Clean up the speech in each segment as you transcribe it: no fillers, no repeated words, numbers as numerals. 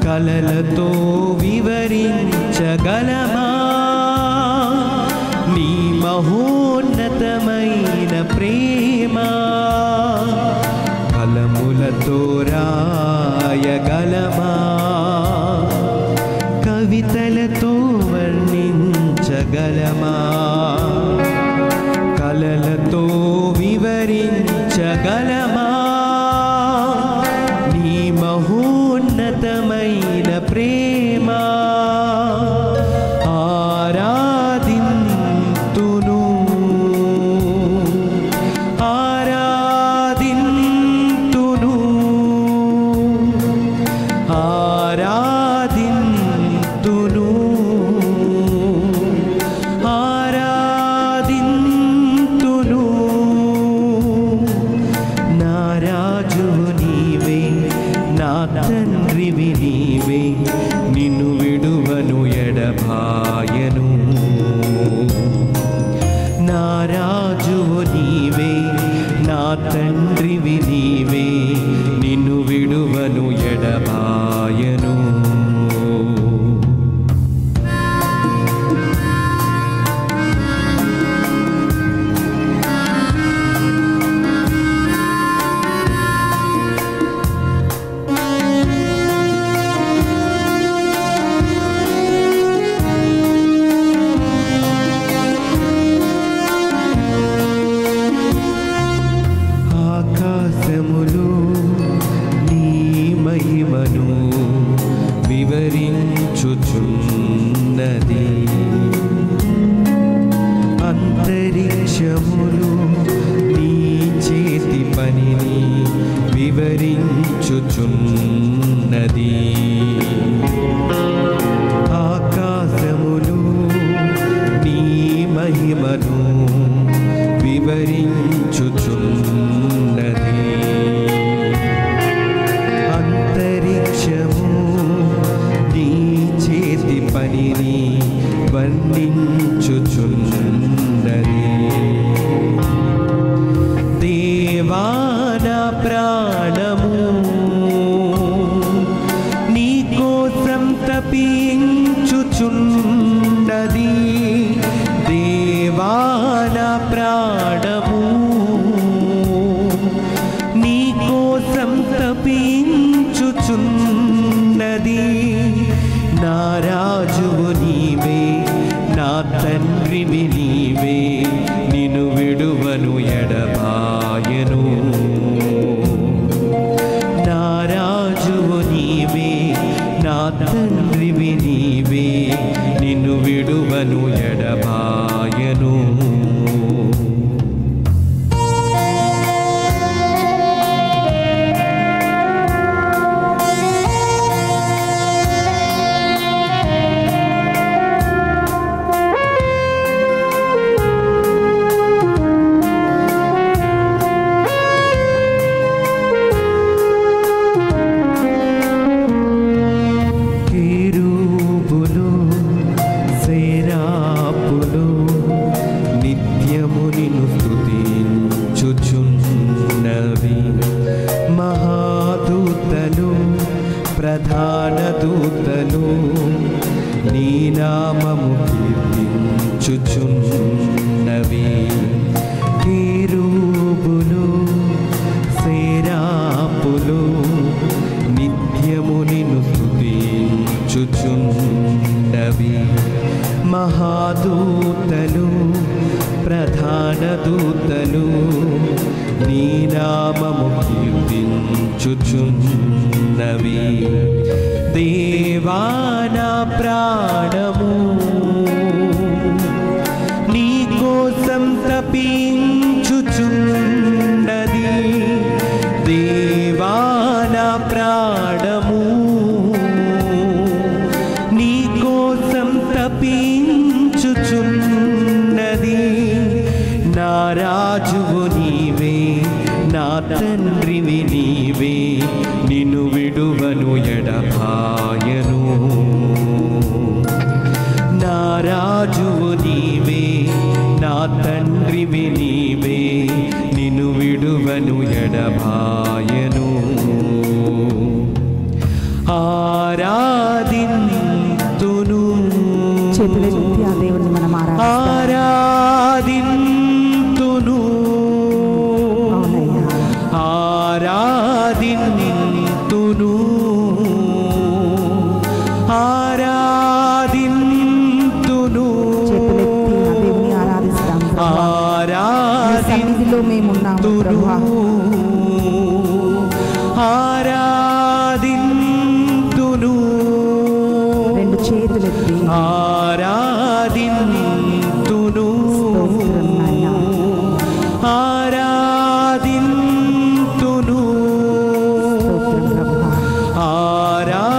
కలలతో వివరించగలమా నీ మహోన్నతమైన ప్రేమ కలములతో రాయగలమా కవితలతో వర్ణించగలమా కలలతో వివరించగలమా నీ మహోన్నతమైన ప్రేమ ఆరాధింతును ఆరాధింతును ఆరాధింతును ఆరాధింతును నా రాజు నీవే నా తండ్రివి నీవే నిన్ను విడువను ఎడబాయను నా రాజు నీవే నా తండ్రివి నీవే నిన్ను విడువను ఎడబాయను ఆకాశములు నీ మహిమను వివరించుచున్నది అంతరిక్షములు నీ చేతి పనిని వివరించుచున్నది ఆకాశములు నీ మహిమను వివరించుచున్నది అంతరిక్షము నీ చేతి పనిని వర్ణించుచున్నది దేవా నా ప్రాణము నీ కోసం తపించుచున్నది దేవా నా ప్రాణము నీ కోసం తపించుచున్నది నా రాజువు నీవే నా తండ్రివి నీవే నిన్ను విడువను ఎడబాయను నా రాజువు నీవే నా తండ్రివి నీవే నిన్ను విడువను ఎడబాయను స్తుతించుచున్నవి. కెరూబులు సేరాపులు నిత్యము నిన్ను స్తుతించుచున్నవి. మహాదూతలు ప్రధాన దూతలు నీ నామము కీర్తించుచున్నవి. దేవా నా ప్రాణము నీ కోసం తపించుచున్నది. దేవా నా ప్రాణము నీ కోసం తపించుచున్నది. నా రాజువు నీవే, నా తండ్రివి నీవే, నిన్ను విడువను ఎడబాయను. నా రాజువు నీవే, నా తండ్రివి నీవే, నిన్ను విడువను ఎడబాయను. ఆరాధింతును, చేతులెత్తి ఆ దేవుని మనం ఆరాధింతును, ఆరాధింతును, ఆరాధింతును, సన్నిధిలో మేమున్నాము ప్రభువా. ఆరాధింతును, రెండు చేతులెత్తి ఆరాధింతును, ఆరాధింతును, ఆరాధింతును, ఆరాధింతును.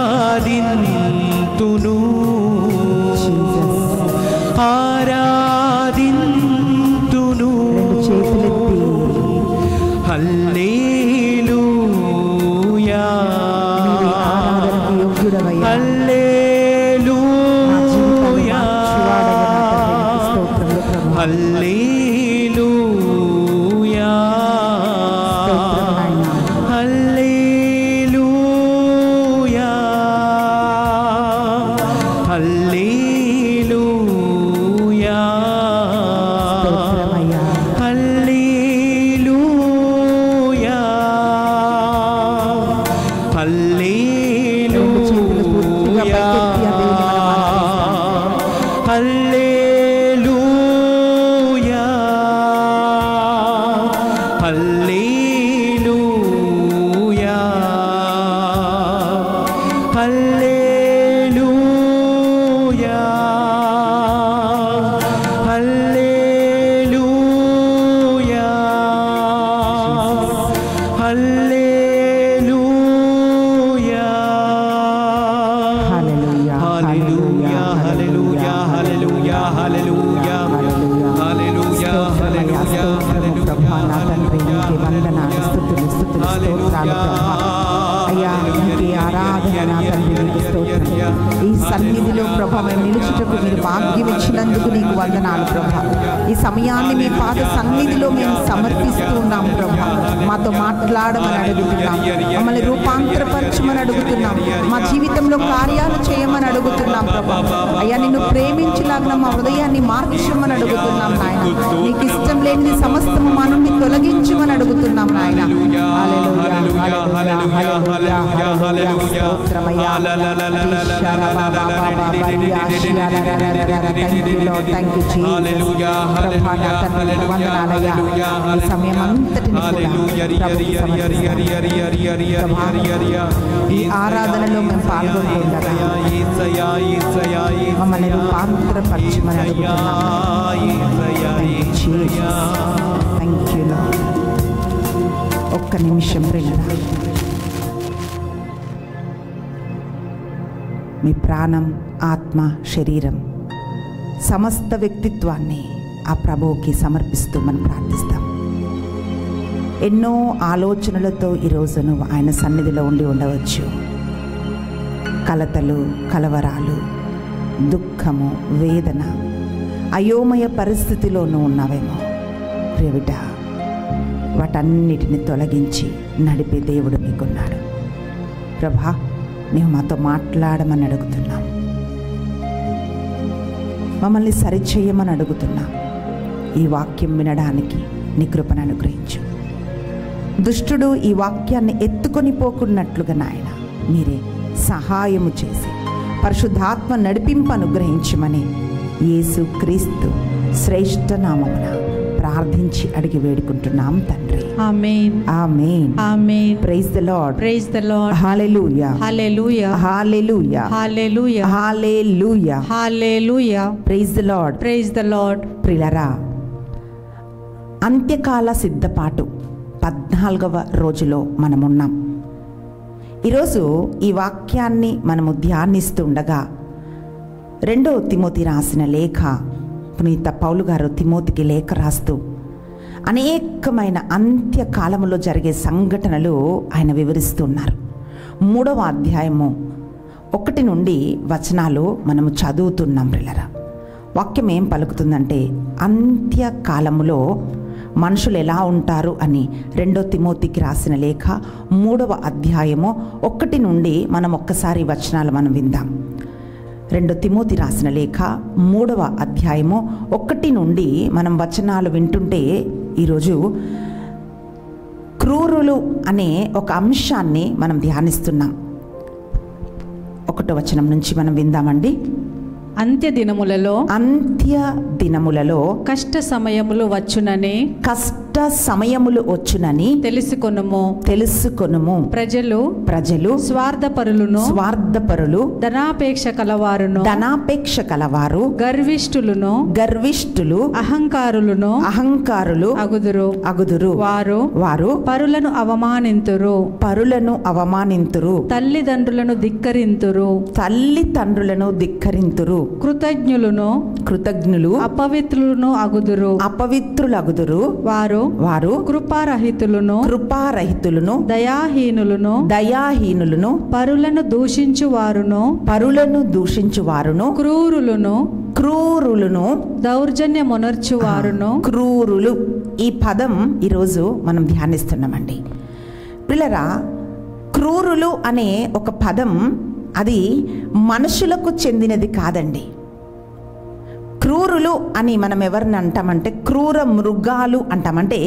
హల్లెలూయా, hallelujah, hallelujah, hallelujah, hallelujah, hallelujah, hallelujah, hallelujah, hallelujah, hallelujah, hallelujah, hallelujah, hallelujah, hallelujah, hallelujah, hallelujah, hallelujah, హల్లెలూయా, ప్రభా. నా తండ్రి నీకే వందనాలు, స్తుతులు, స్తుతులు, స్తోత్రాలు ప్రభా. అయ్యా నీకే ఆరాధన నా తండ్రి, నీకు స్తోత్రం. ఈ సన్నిధిలో ప్రభా మేము నిలుచుటకు మీరు భాగ్యం ఇచ్చినందుకు నీకు వందనాలు ప్రభా. ఈ సమయాన్ని మీ పాద సన్నిధిలో మేము సమర్పిస్తూ ఉన్నాం ప్రభా. మాతో మాట్లాడమని అడుగుతున్నాం, మమ్మల్ని రూపాంతరపరచమని అడుగుతున్నాం, మా జీవితంలో కార్యాలు చేయమని అడుగుతున్నాం ప్రభా. అయ్యా నిన్ను ప్రేమించలాగిన మా హృదయాన్ని మార్చమని అడుగుతున్నాం నాయన. నీకు ఇష్టం లేనిది సమస్తము మా నుండి తొలగించమని అడుగుతున్నాం నాయన. హల్లెలూయా, హల్లెలూయా, హల్లెలూయా, హల్లెలూయా, స్తోత్రమయ్యా. Thank you Jesus. ప్రభా నా తండ్రి నీకు వందనాలయ్యా. ఈ సమయం అంతటిని కూడా ప్రభువుకి సమర్పిస్తాం. ప్రభా, ఈ ఆరాధనలో మేము పాల్గొంటుండగా మమ్మల్ని రూపాంతరపరచమని అడుగుతున్నాం. Thank you lord. ఒక్క నిమిషం ప్రియులారా, మీ ప్రాణం, ఆత్మ, శరీరం, సమస్త వ్యక్తిత్వాన్ని ఆ ప్రభువుకి సమర్పిస్తూ మనం ప్రార్థిస్తాం. ఎన్నో ఆలోచనలతో ఈరోజు నువ్వు ఆయన సన్నిధిలో ఉండి ఉండవచ్చు. కలతలు, కలవరాలు, దుఃఖము, వేదన, అయోమయ పరిస్థితిలో నువ్వు ఉన్నావేమో. ప్రియబిడ్డ, వాటన్నిటిని తొలగించి నడిపే దేవుడు నీకున్నాడు. ప్రభా, నీవు మాతో మాట్లాడమని అడుగుతున్నాం. మమ్మల్ని సరిచేయమని అడుగుతున్నాం. ఈ వాక్యం వినడానికి నీ కృపను అనుగ్రహించు. దుష్టుడు ఈ వాక్యాన్ని ఎత్తుకొని పోకున్నట్లుగా నాయన మీరే సహాయము చేసి పరిశుద్ధాత్మ నడిపింపు అనుగ్రహించమని యేసు క్రీస్తు శ్రేష్ఠ నామమున ప్రార్థించి అడిగి వేడుకుంటున్నాం తండ్రి. Amen. Amen. Amen. Praise the Lord. Praise the Lord. Hallelujah. Hallelujah. Hallelujah. Hallelujah. Hallelujah. Hallelujah. Praise the Lord. Praise the Lord. ప్రియులారా, అంత్యకాల సిద్ధపాటు 14వ రోజులో మనమున్నాం. ఈరోజు ఈ వాక్యాన్ని మనము ధ్యానిస్తుండగా 2వ తిమోతి రాసిన లేఖ, పునీత పౌలు గారు తిమోతికి లేఖ రాస్తూ అనేకమైన అంత్యకాలములో జరిగే సంఘటనలు ఆయన వివరిస్తున్నారు. 3వ అధ్యాయము 1 నుండి వచనాలు మనము చదువుతున్నాం. ప్రియులారా, వాక్యం ఏం పలుకుతుందంటే అంత్యకాలములో మనుషులు ఎలా ఉంటారు అని 2వ తిమోతికి రాసిన లేఖ 3వ అధ్యాయము 1 నుండి మనం ఒక్కసారి వచనాలు మనం విందాం. 2 తిమోతి రాసిన లేఖ 3వ అధ్యాయము 1 నుండి మనం వచనాలు వింటుంటే ఈరోజు క్రూరులు అనే ఒక అంశాన్ని మనం ధ్యానిస్తున్నాం. 1వ వచనం నుంచి మనం విందామండి. అంత్య దినములలో కష్ట సమయములు వచ్చునని తెలుసుకొనుము. ప్రజలు స్వార్థపరులు ధనాపేక్ష కలవారు గర్విష్ఠులు అహంకారులు అగుదురు. వారు పరులను అవమానింతురు. తల్లిదండ్రులను ధిక్కరింతురు. కృతజ్ఞులు అపవిత్రులగుదురు. వారు కృపారహితులను దయాహీనులను పరులను దూషించువారును క్రూరులను దౌర్జన్యమునర్చువారును. క్రూరులు ఈ పదం ఈరోజు మనం ధ్యానిస్తున్నామండి. పిల్లరా, క్రూరులు అనే ఒక పదం అది మనుషులకు చెందినది కాదండి. క్రూరులు అని మనం ఎవరిని అంటామంటే క్రూర మృగాలు అంటామంటే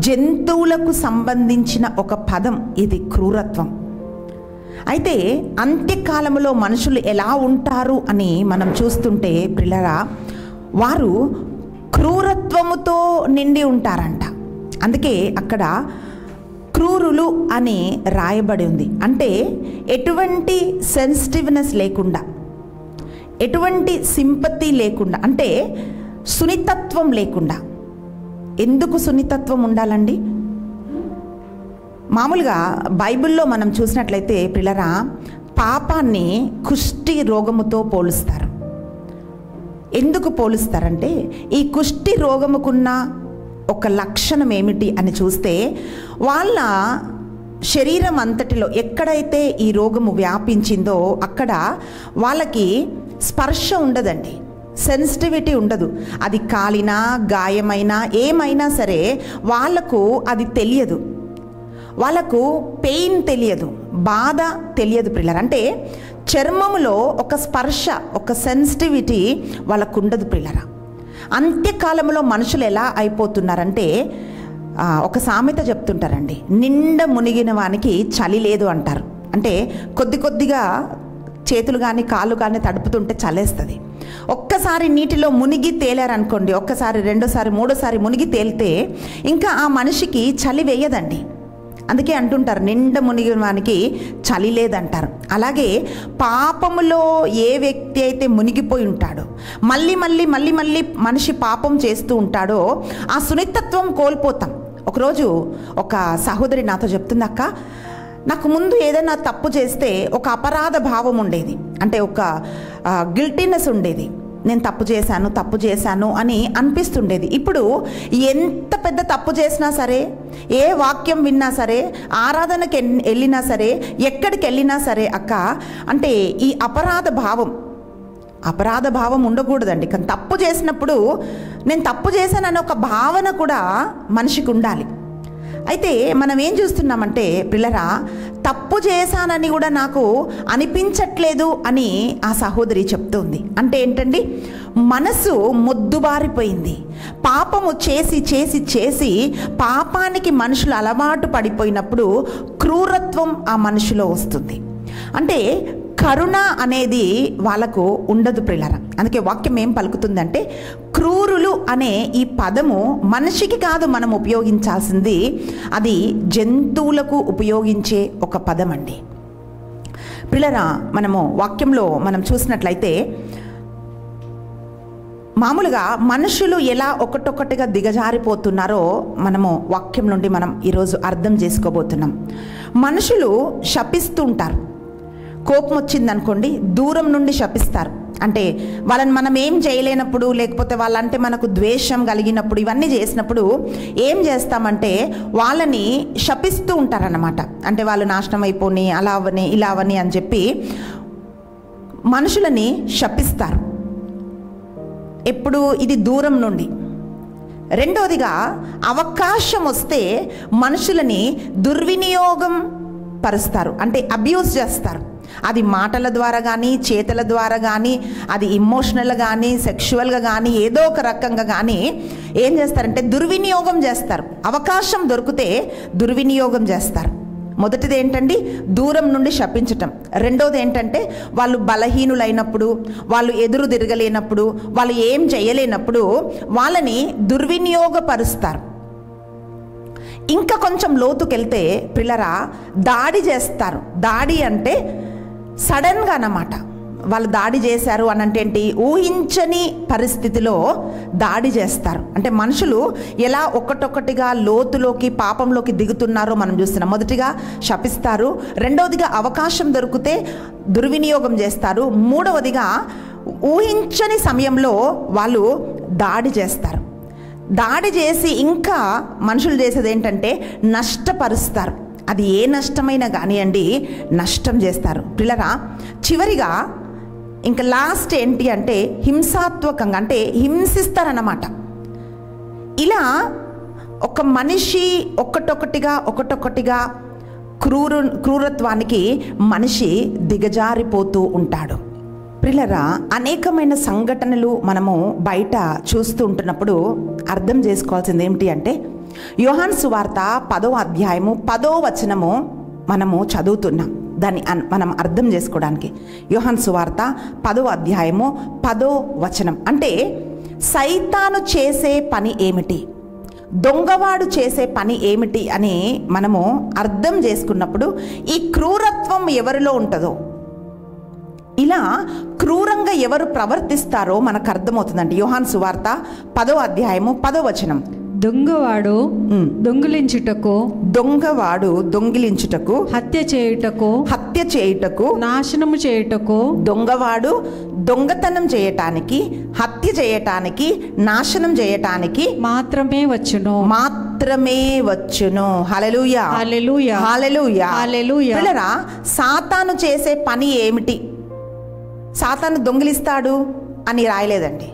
జంతువులకు సంబంధించిన ఒక పదం ఇది, క్రూరత్వం. అయితే అంత్యకాలంలో మనుషులు ఎలా ఉంటారు అని మనం చూస్తుంటే పిల్లరా, వారు క్రూరత్వముతో నిండి ఉంటారంట. అందుకే అక్కడ క్రూరులు అని రాయబడి ఉంది. అంటే ఎటువంటి సెన్సిటివ్నెస్ లేకుండా, ఎటువంటి సింపతి లేకుండా, అంటే సున్నితత్వం లేకుండా. ఎందుకు సున్నితత్వం ఉండాలండి? మామూలుగా బైబిల్లో మనం చూసినట్లయితే పిల్లరా, పాపాన్ని కుష్టి రోగముతో పోలుస్తారు. ఎందుకు పోలుస్తారంటే ఈ కుష్టి రోగముకున్న ఒక లక్షణం ఏమిటి అని చూస్తే వాళ్ళ శరీరం అంతటిలో ఎక్కడైతే ఈ రోగము వ్యాపించిందో అక్కడ వాళ్ళకి స్పర్శ ఉండదండి, సెన్సిటివిటీ ఉండదు. అది కాలినా గాయమైనా ఏమైనా సరే వాళ్ళకు అది తెలియదు, వాళ్ళకు పెయిన్ తెలియదు, బాధ తెలియదు పిల్లలు. అంటే చర్మములో ఒక స్పర్శ, ఒక సెన్సిటివిటీ వాళ్ళకు ఉండదు పిల్లరా. అంత్యకాలంలో మనుషులు ఎలా అయిపోతున్నారంటే ఒక సామెత చెప్తుంటారండి, నిండా మునిగిన వానికి చలి లేదు అంటారు. అంటే కొద్దిగా చేతులు కానీ కాళ్ళు కానీ తడుపుతుంటే చలేస్తుంది. ఒక్కసారి నీటిలో మునిగి తేలారనుకోండి, ఒక్కసారి రెండోసారి మూడోసారి మునిగి తేలితే ఇంకా ఆ మనిషికి చలి వేయదండి. అందుకే అంటుంటారు నిండా మునిగిన వానికి చలి లేదంటారు. అలాగే పాపములో ఏ వ్యక్తి అయితే మునిగిపోయి ఉంటాడో, మళ్ళీ మనిషి పాపం చేస్తూ ఉంటాడో ఆ సున్నితత్వం కోల్పోతాం. ఒకరోజు ఒక సహోదరి నాతో చెప్తుంది, అక్క నాకు ముందు ఏదైనా తప్పు చేస్తే ఒక అపరాధ భావం ఉండేది, అంటే ఒక గిల్టీనెస్ ఉండేది. నేను తప్పు చేశాను అని అనిపిస్తుండేది. ఇప్పుడు ఎంత పెద్ద తప్పు చేసినా సరే, ఏ వాక్యం విన్నా సరే, ఆరాధనకి వెళ్ళినా సరే, ఎక్కడికి వెళ్ళినా సరే అక్క, అంటే ఈ అపరాధ భావం ఉండకూడదండి. కానీ తప్పు చేసినప్పుడు నేను తప్పు చేశాననే ఒక భావన కూడా మనిషికి ఉండాలి. అయితే మనం ఏం చూస్తున్నామంటే పిల్లరా, తప్పు చేశానని కూడా నాకు అనిపించట్లేదు అని ఆ సహోదరి చెప్తుంది. అంటే ఏంటండి, మనసు మొద్దుబారిపోయింది. పాపము చేసి చేసి చేసి పాపానికి మనుషులు అలవాటు పడిపోయినప్పుడు క్రూరత్వం ఆ మనిషిలో వస్తుంది. అంటే కరుణ అనేది వాళ్ళకు ఉండదు ప్రియులారా. అందుకే వాక్యం ఏం పలుకుతుందంటే, క్రూరులు అనే ఈ పదము మనిషికి కాదు మనం ఉపయోగించాల్సింది, అది జంతువులకు ఉపయోగించే ఒక పదం అండి. ప్రియులారా, మనము వాక్యంలో మనం చూసినట్లయితే మామూలుగా మనుషులు ఎలా ఒకటొకటిగా దిగజారిపోతున్నారో మనము వాక్యం నుండి మనం ఈరోజు అర్థం చేసుకోబోతున్నాం. మనుషులు శపిస్తూ ఉంటారు. కోపం వచ్చిందనుకోండి, దూరం నుండి శపిస్తారు. అంటే వాళ్ళని మనం ఏం చేయలేనప్పుడు, లేకపోతే వాళ్ళంటే మనకు ద్వేషం కలిగినప్పుడు, ఇవన్నీ చేసినప్పుడు ఏం చేస్తామంటే వాళ్ళని శపిస్తూ ఉంటారన్నమాట. అంటే వాళ్ళు నాశనం అయిపోని, అలా అవని, ఇలా అవని అని చెప్పి మనుషులని శపిస్తారు. ఎప్పుడు? ఇది దూరం నుండి. రెండోదిగా, అవకాశం వస్తే మనుషులని దుర్వినియోగం పరుస్తారు, అంటే అబ్యూస్ చేస్తారు. అది మాటల ద్వారా కానీ, చేతల ద్వారా కానీ, అది ఇమోషనల్గా కానీ, సెక్షువల్గా కానీ, ఏదో ఒక రకంగా కానీ ఏం చేస్తారంటే దుర్వినియోగం చేస్తారు. అవకాశం దొరికితే దుర్వినియోగం చేస్తారు. మొదటిది ఏంటండి? దూరం నుండి శపించటం. రెండోది ఏంటంటే వాళ్ళు బలహీనులైనప్పుడు, వాళ్ళు ఎదురు తిరగలేనప్పుడు, వాళ్ళు ఏం చేయలేనప్పుడు వాళ్ళని దుర్వినియోగపరుస్తారు. ఇంకా కొంచెం లోతుకెళ్తే పిల్లరా, దాడి చేస్తారు. దాడి అంటే సడన్గా అన్నమాట. వాళ్ళు దాడి చేశారు అని అంటే ఏంటి? ఊహించని పరిస్థితిలో దాడి చేస్తారు. అంటే మనుషులు ఎలా ఒక్కటొక్కటిగా లోతులోకి, పాపంలోకి దిగుతున్నారో మనం చూస్తున్నాం. మొదటిగా శపిస్తారు, రెండవదిగా అవకాశం దొరికితే దుర్వినియోగం చేస్తారు, మూడవదిగా ఊహించని సమయంలో వాళ్ళు దాడి చేస్తారు. దాడి చేసి ఇంకా మనుషులు చేసేది ఏంటంటే నష్టపరుస్తారు. అది ఏ నష్టమైనా కానివ్వండి, నష్టం చేస్తారు. పిల్లరా, చివరిగా ఇంకా లాస్ట్ ఏంటి అంటే హింసాత్మకంగా, అంటే హింసిస్తారన్నమాట. ఇలా ఒక మనిషి ఒక్కటొక్కటిగా క్రూరత్వానికి మనిషి దిగజారిపోతూ ఉంటాడు. ప్రియులారా, అనేకమైన సంఘటనలు మనము బయట చూస్తూ ఉంటున్నప్పుడు అర్థం చేసుకోవాల్సింది ఏమిటి అంటే, యోహాను సువార్త 10వ అధ్యాయము 10వ వచనము మనము చదువుతున్నాం. దాన్ని మనం అర్థం చేసుకోవడానికి యోహాను సువార్త 10వ అధ్యాయము 10వ వచనం. అంటే సైతాను చేసే పని ఏమిటి, దొంగవాడు చేసే పని ఏమిటి అని మనము అర్థం చేసుకున్నప్పుడు ఈ క్రూరత్వం ఎవరిలో ఉంటుందో, ఇలా క్రూరంగా ఎవరు ప్రవర్తిస్తారో మనకు అర్థమవుతుందండి. యోహాను సువార్త 10వ అధ్యాయము 10వ వచనం. దొంగవాడు దొంగిలించుటకు, హత్య చేయుటకు, నాశనము చేయుటకు. దొంగవాడు దొంగతనం చేయటానికి, హత్య చేయటానికి, నాశనం చేయటానికి మాత్రమే వచ్చును. హల్లెలూయా, హల్లెలూయా, హల్లెలూయా, హల్లెలూయా. పిల్లరా, సాతాను చేసే పని ఏమిటి? సాతాను దొంగిలిస్తాడు అని రాయలేదండి.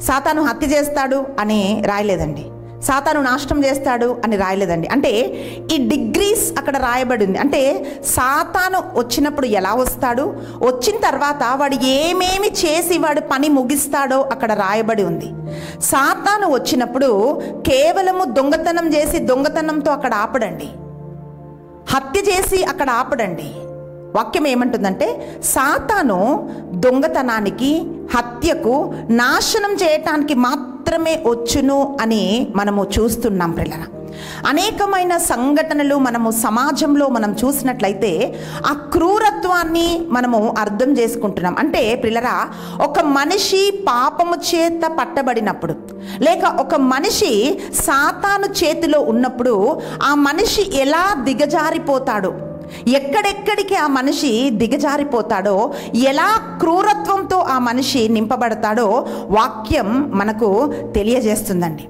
సాతాను హత్య చేస్తాడు అని రాయలేదండి. సాతాను నాశనం చేస్తాడు అని రాయలేదండి. అంటే ఈ డిగ్రీస్ అక్కడ రాయబడింది. అంటే సాతాను వచ్చినప్పుడు ఎలా వస్తాడు, వచ్చిన తర్వాత వాడు ఏమేమి చేసి వాడు పని ముగిస్తాడో అక్కడ రాయబడి ఉంది. సాతాను వచ్చినప్పుడు కేవలము దొంగతనం చేసి దొంగతనంతో అక్కడ ఆపడండి, హత్య చేసి అక్కడ ఆపడండి. వాక్యం ఏమంటుందంటే సాతాను దొంగతనానికి, హత్యకు, నాశనం చేయటానికి మాత్రమే వచ్చును అని మనము చూస్తున్నాం. పిల్లరా, అనేకమైన సంఘటనలు మనము సమాజంలో మనం చూసినట్లయితే ఆ క్రూరత్వాన్ని మనము అర్థం చేసుకుంటున్నాం. అంటే పిల్లరా, ఒక మనిషి పాపము చేత పట్టబడినప్పుడు, లేక ఒక మనిషి సాతాను చేతిలో ఉన్నప్పుడు ఆ మనిషి ఎలా దిగజారిపోతాడు, ఎక్కడెక్కడికి ఆ మనిషి దిగజారిపోతాడో, ఎలా క్రూరత్వంతో ఆ మనిషి నింపబడతాడో వాక్యం మనకు తెలియజేస్తుందండి.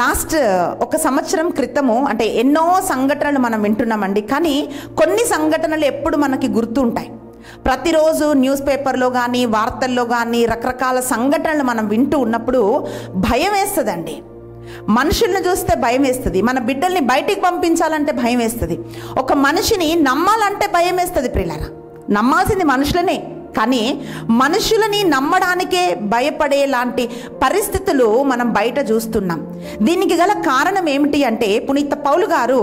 లాస్ట్ 1 సంవత్సరం క్రితము, అంటే ఎన్నో సంఘటనలు మనం వింటున్నామండి, కానీ కొన్ని సంఘటనలు ఎప్పుడు మనకి గుర్తుంటాయి. ప్రతిరోజు న్యూస్ పేపర్లో కానీ, వార్తల్లో కానీ రకరకాల సంఘటనలు మనం వింటూ ఉన్నప్పుడు భయం వేస్తుందండి. మనుషుల్ని చూస్తే భయం వేస్తుంది, మన బిడ్డల్ని బయటికి పంపించాలంటే భయం వేస్తుంది, ఒక మనిషిని నమ్మాలంటే భయం వేస్తుంది. ప్రియులారా, నమ్మాల్సింది మనుషులనే, కానీ మనుషులని నమ్మడానికే భయపడేలాంటి పరిస్థితులు మనం బయట చూస్తున్నాం. దీనికి గల కారణం ఏమిటి అంటే, పునీత పౌలు గారు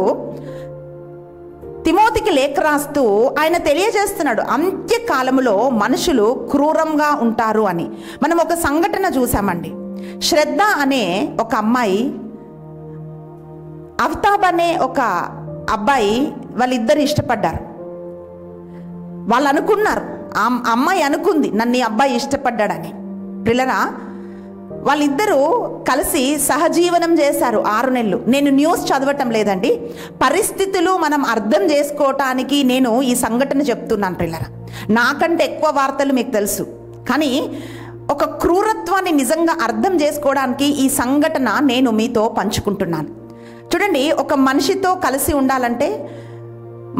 తిమోతికి లేఖ రాస్తూ ఆయన తెలియజేస్తున్నాడు, అంత్యకాలములో మనుషులు క్రూరంగా ఉంటారు అని. మనం ఒక సంఘటన చూసామండి. శ్రద్ధ అనే ఒక అమ్మాయి, అఫ్తాబ్ అనే ఒక అబ్బాయి, వాళ్ళిద్దరు ఇష్టపడ్డారు. వాళ్ళు అనుకున్నారు, ఆ అమ్మాయి అనుకుంది నన్ను ఈ అబ్బాయి ఇష్టపడ్డాడని. పిల్లరా, వాళ్ళిద్దరూ కలిసి సహజీవనం చేశారు 6 నెలలు. నేను న్యూస్ చదవటం లేదండి, పరిస్థితులు మనం అర్థం చేసుకోవటానికి నేను ఈ సంఘటన చెప్తున్నాను. పిల్లరా, నాకంటే ఎక్కువ వార్తలు మీకు తెలుసు, కానీ ఒక క్రూరత్వాన్ని నిజంగా అర్థం చేసుకోవడానికి ఈ సంఘటన నేను మీతో పంచుకుంటున్నాను. చూడండి, ఒక మనిషితో కలిసి ఉండాలంటే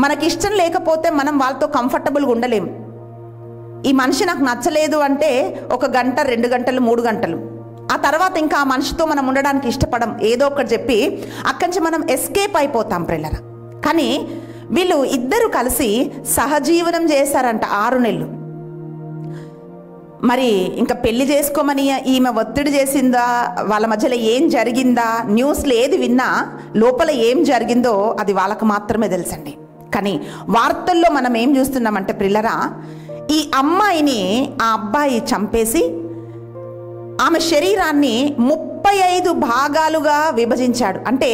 మనకి ఇష్టం లేకపోతే మనం వాళ్ళతో కంఫర్టబుల్గా ఉండలేము. ఈ మనిషి నాకు నచ్చలేదు అంటే 1 గంట 2 గంటలు 3 గంటలు, ఆ తర్వాత ఇంకా ఆ మనిషితో మనం ఉండడానికి ఇష్టపడం, ఏదో ఒకటి చెప్పి అక్కడి నుంచి మనం ఎస్కేప్ అయిపోతాం. పిల్లరా, కానీ వీళ్ళు ఇద్దరు కలిసి సహజీవనం చేశారంట 6 నెలలు. మరి ఇంకా పెళ్లి చేసుకోమని ఈమె ఒత్తిడి చేసిందా, వాళ్ళ మధ్యలో ఏం జరిగిందా, న్యూస్లో ఏది విన్నా లోపల ఏం జరిగిందో అది వాళ్ళకు మాత్రమే తెలుసండి. కానీ వార్తల్లో మనం ఏం చూస్తున్నామంటే పిల్లరా, ఈ అమ్మాయిని ఆ అబ్బాయి చంపేసి ఆమె శరీరాన్ని 35 భాగాలుగా విభజించాడు. అంటే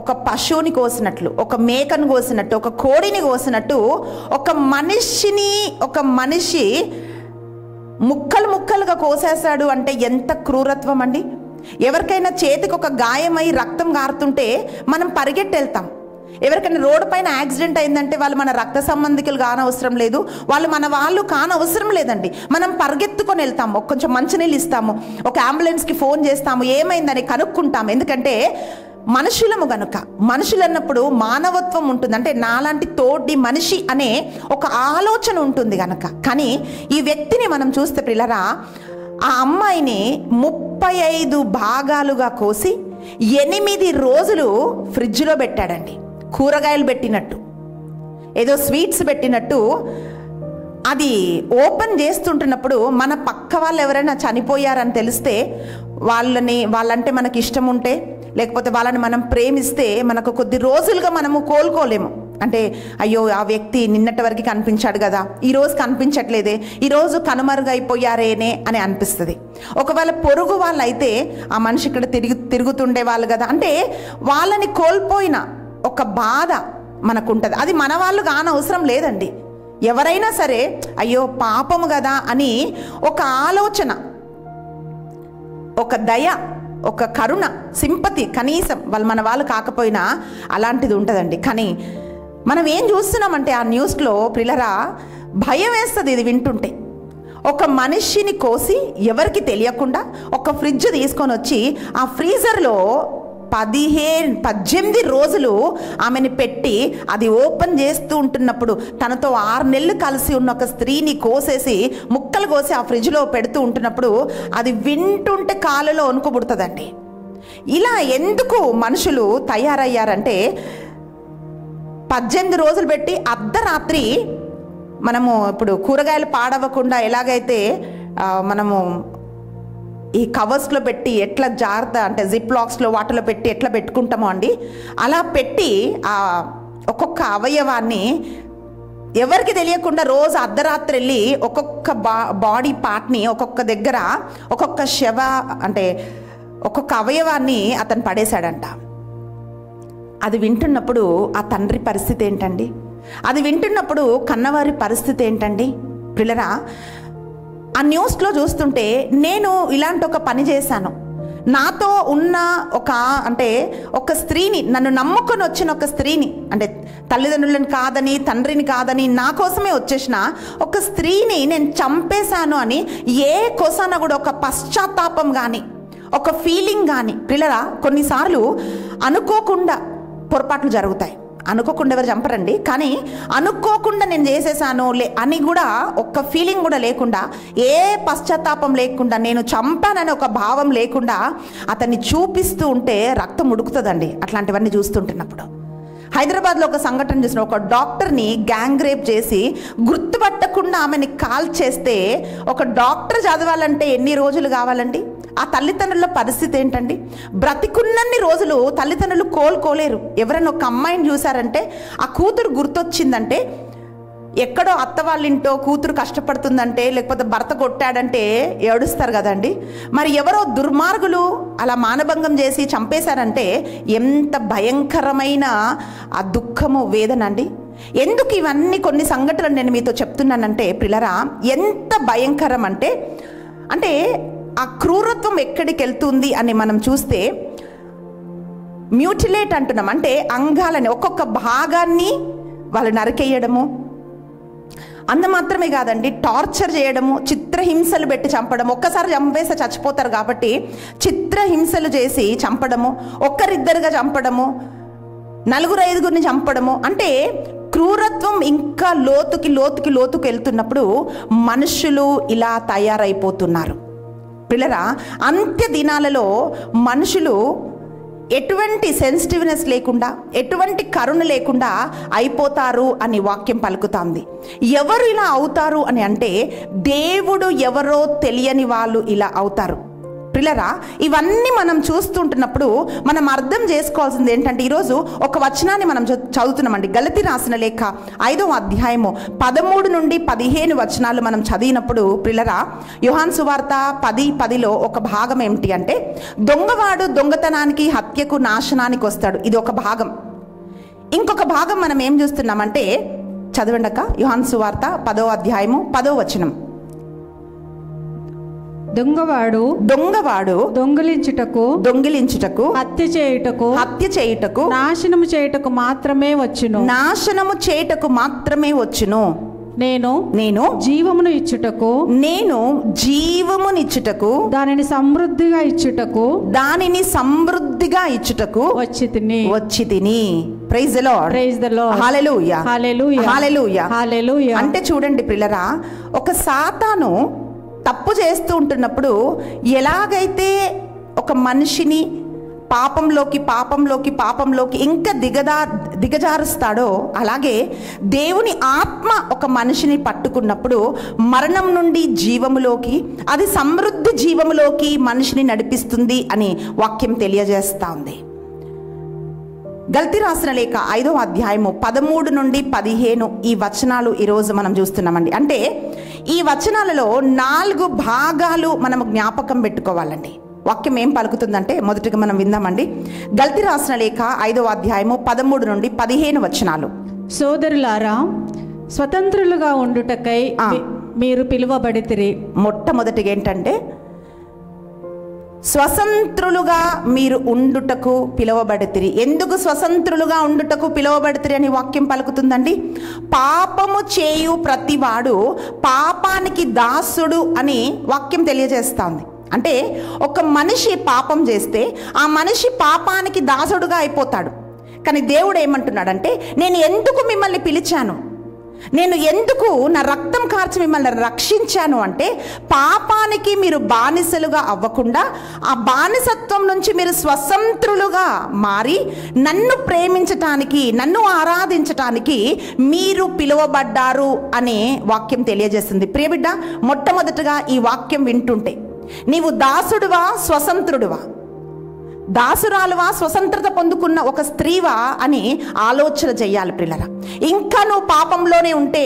ఒక పశువుని కోసినట్లు, ఒక మేకను కోసినట్టు, ఒక కోడిని కోసినట్టు ఒక మనిషి ముక్కలు ముక్కలుగా కోసేశాడు. అంటే ఎంత క్రూరత్వం అండి. ఎవరికైనా చేతికి ఒక గాయమై రక్తం గారుతుంటే మనం పరిగెట్టి వెళ్తాం. ఎవరికైనా రోడ్డు పైన యాక్సిడెంట్ అయిందంటే వాళ్ళు మన రక్త సంబంధికులు కానవసరం లేదు, వాళ్ళు మన వాళ్ళు కానవసరం లేదండి, మనం పరిగెత్తుకొని వెళ్తాము, కొంచెం మంచినీళ్ళు ఇస్తాము, ఒక అంబులెన్స్కి ఫోన్ చేస్తాము, ఏమైందని కనుక్కుంటాము. ఎందుకంటే మనుషులము గనుక. మనుషులు అన్నప్పుడు మానవత్వం ఉంటుంది, అంటే నాలాంటి తోటి మనిషి అనే ఒక ఆలోచన ఉంటుంది గనక. కానీ ఈ వ్యక్తిని మనం చూస్తే పిల్లరా, ఆ అమ్మాయిని 35 భాగాలుగా కోసి 8 రోజులు ఫ్రిడ్జ్లో పెట్టాడండి. కూరగాయలు పెట్టినట్టు, ఏదో స్వీట్స్ పెట్టినట్టు. అది ఓపెన్ చేస్తుంటున్నప్పుడు మన పక్క వాళ్ళు ఎవరైనా చనిపోయారని తెలిస్తే వాళ్ళంటే మనకి ఇష్టం ఉంటే, లేకపోతే వాళ్ళని మనం ప్రేమిస్తే మనకు కొద్ది రోజులుగా మనము కోలుకోలేము. అంటే అయ్యో ఆ వ్యక్తి నిన్నటి వరకు కనిపించాడు కదా, ఈరోజు కనిపించట్లేదే, ఈరోజు కనుమరుగైపోయారేనే అని అనిపిస్తుంది. ఒకవేళ పొరుగు వాళ్ళు అయితే ఆ మనిషి ఇక్కడ తిరుగుతుండే వాళ్ళు కదా, అంటే వాళ్ళని కోల్పోయిన ఒక బాధ మనకుంటుంది. అది మన వాళ్ళు కానవసరం లేదండి. ఎవరైనా సరే అయ్యో పాపము కదా అని ఒక ఆలోచన, ఒక దయ, ఒక కరుణ, సింపతి, కనీసం వాళ్ళు మన వాళ్ళు కాకపోయినా అలాంటిది ఉంటుందండి. కానీ మనం ఏం చూస్తున్నామంటే ఆ న్యూస్లో పిల్లరా, భయం వేస్తుంది ఇది వింటుంటే. ఒక మనిషిని కోసి ఎవరికి తెలియకుండా ఒక ఫ్రిడ్జ్ తీసుకొని వచ్చి ఆ ఫ్రీజర్లో 18 రోజులు ఆమెని పెట్టి అది ఓపెన్ చేస్తూ ఉంటున్నప్పుడు తనతో 6 నెలలు కలిసి ఉన్న ఒక స్త్రీని కోసేసి ముక్కలు కోసి ఆ ఫ్రిడ్జ్లో పెడుతూ ఉంటున్నప్పుడు అది వింటుంటే కాళ్ళలో వణుకు పుడుతుందండి. ఇలా ఎందుకు మనుషులు తయారయ్యారంటే 18 రోజులు పెట్టి అర్ధరాత్రి మనము ఇప్పుడు కూరగాయలు పాడవకుండా ఎలాగైతే మనము ఈ కవర్స్లో పెట్టి ఎట్లా జాగ్రత్త, అంటే జిప్ లాక్స్లో వాటిలో పెట్టి ఎట్లా పెట్టుకుంటామో అండి, అలా పెట్టి ఆ ఒక్కొక్క అవయవాన్ని ఎవరికి తెలియకుండా రోజు అర్ధరాత్రి వెళ్ళి ఒక్కొక్క బాడీ పార్ట్ని ఒక్కొక్క దగ్గర ఒక్కొక్క అంటే ఒక్కొక్క అవయవాన్ని అతను పడేశాడంట. అది వింటున్నప్పుడు ఆ తండ్రి పరిస్థితి ఏంటండి, అది వింటున్నప్పుడు కన్నవారి పరిస్థితి ఏంటండి. పిల్లరా, ఆ న్యూస్లో చూస్తుంటే నేను ఇలాంటి ఒక పని చేశాను. నాతో ఉన్న ఒక స్త్రీని, నన్ను నమ్ముకొని వచ్చిన ఒక స్త్రీని, అంటే తల్లిదండ్రులను కాదని తండ్రిని కాదని నా కోసమే వచ్చేసిన ఒక స్త్రీని నేను చంపేశాను అని ఏ కోసాన కూడా ఒక పశ్చాత్తాపం కానీ ఒక ఫీలింగ్ కానీ. పిల్లరా, కొన్నిసార్లు అనుకోకుండా పొరపాట్లు జరుగుతాయి. అనుకోకుండా ఎవరు చంపరండి, కానీ అనుకోకుండా నేను చేసేసాను అని కూడా ఒక్క ఫీలింగ్ కూడా లేకుండా, ఏ పశ్చాత్తాపం లేకుండా, నేను చంపానని ఒక భావం లేకుండా అతన్ని చూపిస్తూ ఉంటే రక్తం ఉడుకుతుందండి అట్లాంటివన్నీ చూస్తుంటున్నప్పుడు. హైదరాబాద్లో ఒక సంఘటన చూసిన, ఒక డాక్టర్ని గ్యాంగ్ రేప్ చేసి గుర్తుపట్టకుండా ఆమెని కాల్ చేస్తే, ఒక డాక్టర్ చదవాలంటే ఎన్ని రోజులు కావాలండి? ఆ తల్లిదండ్రుల పరిస్థితి ఏంటండి? బ్రతికున్నన్ని రోజులు తల్లిదండ్రులు కోలుకోలేరు. ఎవరైనా ఒక అమ్మాయిని చూసారంటే, ఆ కూతురు గుర్తొచ్చిందంటే, ఎక్కడో అత్త వాళ్ళ ఇంటో కూతురు కష్టపడుతుందంటే, లేకపోతే భర్త కొట్టాడంటే ఏడుస్తారు కదండి. మరి ఎవరో దుర్మార్గులు అలా మానభంగం చేసి చంపేశారంటే ఎంత భయంకరమైన ఆ దుఃఖము, వేదన అండి. ఎందుకు ఇవన్నీ కొన్ని సంఘటనలు నేను మీతో చెప్తున్నానంటే పిల్లరా, ఎంత భయంకరం అంటే ఆ క్రూరత్వం ఎక్కడికి వెళ్తుంది అని మనం చూస్తే, మ్యూటిలేట్ అంటున్నాం అంటే అంగాలని, ఒక్కొక్క భాగాన్ని వాళ్ళు నరికేయడము, అంత మాత్రమే కాదండి, టార్చర్ చేయడము, చిత్రహింసలు పెట్టి చంపడం. ఒక్కసారి చంపేస్తే చచ్చిపోతారు కాబట్టి చిత్రహింసలు చేసి చంపడము, ఒక్కరిద్దరుగా చంపడము, 4-5 చంపడము. అంటే క్రూరత్వం ఇంకా లోతుకి వెళ్తున్నప్పుడు మనుషులు ఇలా తయారైపోతున్నారు. పిల్లరా, అంత్య దినాలలో మనుషులు ఎటువంటి సెన్సిటివ్నెస్ లేకుండా, ఎటువంటి కరుణ లేకుండా అయిపోతారు అని వాక్యం పలుకుతాంది. ఎవరు ఇలా అవుతారు అని అంటే, దేవుడు ఎవరో తెలియని వాళ్ళు ఇలా అవుతారు. పిల్లరా, ఇవన్నీ మనం చూస్తుంటున్నప్పుడు మనం అర్థం చేసుకోవాల్సింది ఏంటంటే, ఈరోజు ఒక వచనాన్ని మనం చదువుతున్నామండి. గలతీ రాసిన లేఖ 5వ అధ్యాయము 13 నుండి 15 వచనాలు మనం చదివినప్పుడు, పిల్లరా, యోహాను సువార్త 10:10లో ఒక భాగం ఏమిటి అంటే, దొంగవాడు దొంగతనానికి, హత్యకు, నాశనానికి వస్తాడు. ఇది ఒక భాగం. ఇంకొక భాగం మనం ఏం చూస్తున్నామంటే, చదవండి అక్క, యోహాను సువార్త 10వ అధ్యాయము 10వ వచనం. దొంగవాడు దొంగిలించుటకు, హత్య చేయుటకు, నాశనము చేయుటకు మాత్రమే వచ్చును. నేను జీవమును ఇచ్చుటకు, దానిని సమృద్ధిగా ఇచ్చుటకు వచ్చితిని. Praise the Lord. హల్లెలూయా. అంటే చూడండి పిల్లరా, ఒక సాతాను తప్పు చేస్తూ ఉంటున్నప్పుడు ఎలాగైతే ఒక మనిషిని పాపంలోకి ఇంకా దిగజారుస్తాడో, అలాగే దేవుని ఆత్మ ఒక మనిషిని పట్టుకున్నప్పుడు మరణం నుండి జీవములోకి, అది సమృద్ధి జీవములోకి మనిషిని నడిపిస్తుంది అని వాక్యం తెలియజేస్తా ఉంది. గలతీ రాసిన లేఖ 5వ అధ్యాయము 13 నుండి 15 ఈ వచనాలు ఈరోజు మనం చూస్తున్నామండి. అంటే ఈ వచనాలలో 4 భాగాలు మనం జ్ఞాపకం పెట్టుకోవాలండి. వాక్యం ఏం పలుకుతుందంటే, మొదటిగా మనం విందామండి. గలతీ రాసిన లేఖ 5వ అధ్యాయము 13 నుండి 15 వచనాలు. సోదరులారా, స్వతంత్రులుగా ఉండుటకై మీరు పిలువబడితిరి. మొట్టమొదటిగా ఏంటంటే, స్వతంత్రులుగా మీరు ఉండుటకు పిలువబడితిరి. ఎందుకు స్వతంత్రులుగా ఉండుటకు పిలువబడితిరి అని వాక్యం పలుకుతుందండి? పాపము చేయు ప్రతివాడు పాపానికి దాసుడు అని వాక్యం తెలియజేస్తుంది. అంటే ఒక మనిషి పాపం చేస్తే ఆ మనిషి పాపానికి దాసుడుగా అయిపోతాడు. కానీ దేవుడు ఏమంటున్నాడంటే, నేను ఎందుకు మిమ్మల్ని పిలిచాను, నేను ఎందుకు నా రక్తం కార్చి మిమ్మల్ని రక్షించాను అంటే, పాపానికి మీరు బానిసలుగా అవ్వకుండా ఆ బానిసత్వం నుంచి మీరు స్వతంత్రులుగా మారి నన్ను ప్రేమించటానికి, నన్ను ఆరాధించటానికి మీరు పిలువబడ్డారు అనే వాక్యం తెలియజేస్తుంది. ప్రియబిడ్డ, మొట్టమొదటిగా ఈ వాక్యం వింటుంటే, నీవు దాసుడువా స్వతంత్రుడువా, దాసురాలువా స్వతంత్రత పొందుకున్న ఒక స్త్రీవా అని ఆలోచన చెయ్యాలి పిల్లరా. ఇంకా నువ్వు పాపంలోనే ఉంటే,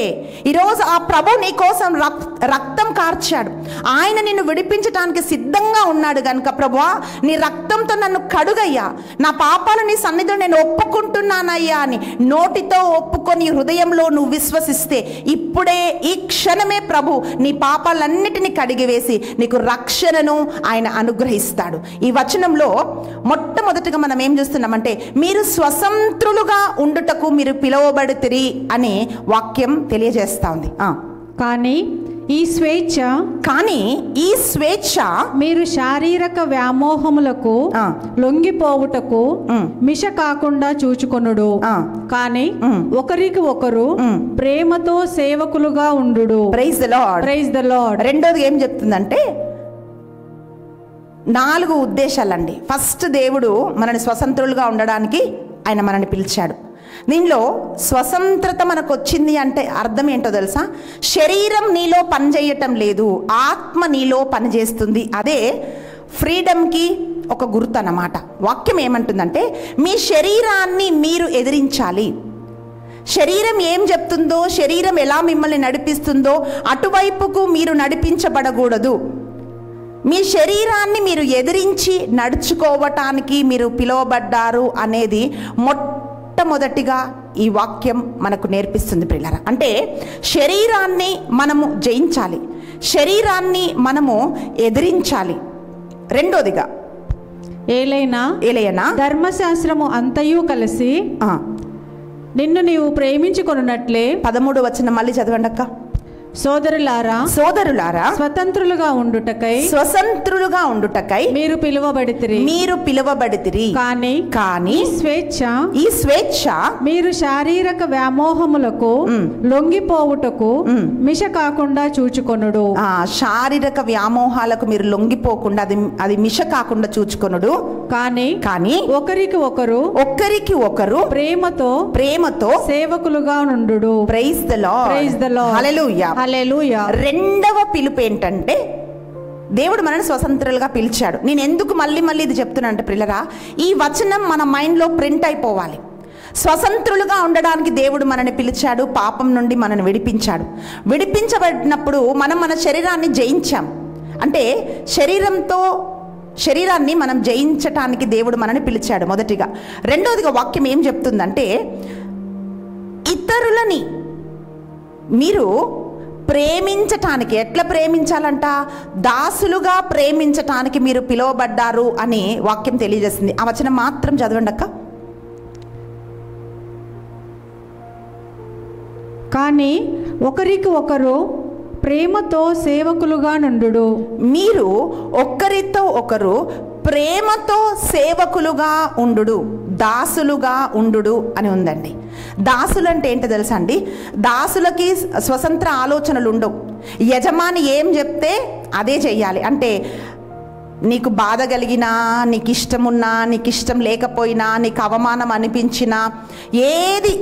ఈరోజు ఆ ప్రభు నీ కోసం రక్తం కార్చాడు. ఆయన నిన్ను విడిపించడానికి సిద్ధంగా ఉన్నాడు కనుక, ప్రభువా నీ రక్తంతో నన్ను కడుగయ్యా, నా పాపాలు నీ సన్నిధిలో నేను ఒప్పుకుంటున్నానయ్యా అని నోటితో ఒప్పుకొని హృదయంలో నువ్వు విశ్వసిస్తే, ఇప్పుడే ఈ క్షణమే ప్రభు నీ పాపాలన్నిటినీ కడిగివేసి నీకు రక్షణను ఆయన అనుగ్రహిస్తాడు. ఈ వచనంలో మొట్టమొదటిగా మనం ఏం చూస్తున్నామంటే, మీరు స్వతంత్రులుగా ఉండుటకు మీరు పిలువబడితిరి అనే వాక్యం తెలియజేస్తా ఉంది. కానీ ఈ స్వేచ్ఛ కానీ ఈ స్వేచ్ఛ మీరు శారీరక వ్యామోహములకు లొంగిపోవుటకు మిష కాకుండా చూచుకొనుడు, కానీ ఒకరికి ఒకరు ప్రేమతో సేవకులుగా ఉండుడు. Praise the Lord. Praise the Lord. రెండోది ఏం చెప్తుందంటే 4 ఉద్దేశాలండి. ఫస్ట్, దేవుడు మనని స్వతంత్రులుగా ఉండడానికి ఆయన మనల్ని పిలిచాడు. దీనిలో స్వతంత్రత మనకు వచ్చింది అంటే అర్థం ఏంటో తెలుసా? శరీరం నీలో పనిచేయటం లేదు, ఆత్మ నీలో పనిచేస్తుంది. అదే ఫ్రీడమ్కి ఒక గుర్తు అన్నమాట. వాక్యం ఏమంటుందంటే మీ శరీరాన్ని మీరు ఎదిరించాలి. శరీరం ఏం చెప్తుందో, శరీరం ఎలా మిమ్మల్ని నడిపిస్తుందో అటువైపుకు మీరు నడిపించబడకూడదు. మీ శరీరాన్ని మీరు ఎదిరించి నడుచుకోవటానికి మీరు పిలువబడ్డారు అనేది మొట్టమొదటిగా ఈ వాక్యం మనకు నేర్పిస్తుంది ప్రియులారా. అంటే శరీరాన్ని మనము జయించాలి, శరీరాన్ని మనము ఎదిరించాలి. రెండోదిగా ఏలైనా ధర్మశాస్త్రము అంతయు కలిసి నిన్ను నీవు ప్రేమించుకొనున్నట్లే. 13వ వచనం మళ్ళీ చదవండి అక్క. సోదరులారా స్వతంత్రులుగా ఉండుటకై మీరు పిలువబడితిరి. కానీ ఈ స్వేచ్ఛ మీరు శారీరక వ్యామోహములకు లొంగిపోవుటకు మిష కాకుండా చూచుకొనుడు. శారీరక వ్యామోహాలకు మీరు లొంగిపోకుండా అది మిష కాకుండా చూచుకొనుడు. కానీ ఒకరికి ఒకరు ప్రేమతో సేవకులుగా నుండు. Praise the Lord. Praise the Lord. Hallelujah. Hallelujah. రెండవ పిలుపు ఏంటంటే దేవుడు మనల్ని స్వతంత్రులుగా పిలిచాడు. నేను ఎందుకు మళ్ళీ ఇది చెప్తున్నా అంటే ప్రియులారా, ఈ వచనం మన మైండ్లో ప్రింట్ అయిపోవాలి. స్వతంత్రులుగా ఉండడానికి దేవుడు మనల్ని పిలిచాడు, పాపం నుండి మనల్ని విడిపించబడినప్పుడు మనం మన శరీరాన్ని జయించాం. అంటే శరీరాన్ని మనం జయించటానికి దేవుడు మనల్ని పిలిచాడు మొదటిగా. రెండవదిగా వాక్యం ఏం చెప్తుందంటే ఇతరులని మీరు ప్రేమించటానికి, ఎట్లా ప్రేమించాలంట? దాసులుగా ప్రేమించటానికి మీరు పిలువబడ్డారు అని వాక్యం తెలియజేస్తుంది. ఆ వచనం మాత్రం చదవండి అక్క. కానీ ఒకరికి ఒకరు ప్రేమతో సేవకులుగా నుండు. మీరు ఒకరితో ఒకరు ప్రేమతో సేవకులుగా ఉండు, దాసులుగా ఉండు అని ఉందండి. దాసులు అంటే ఏంటో తెలుసా అండి? దాసులకి స్వతంత్ర ఆలోచనలు ఉండవు. యజమాని ఏం చెప్తే అదే చెయ్యాలి. అంటే నీకు బాధ కలిగినా, నీకు ఇష్టం ఉన్నా, నీకు ఇష్టం లేకపోయినా, నీకు అవమానం అనిపించినా, ఏది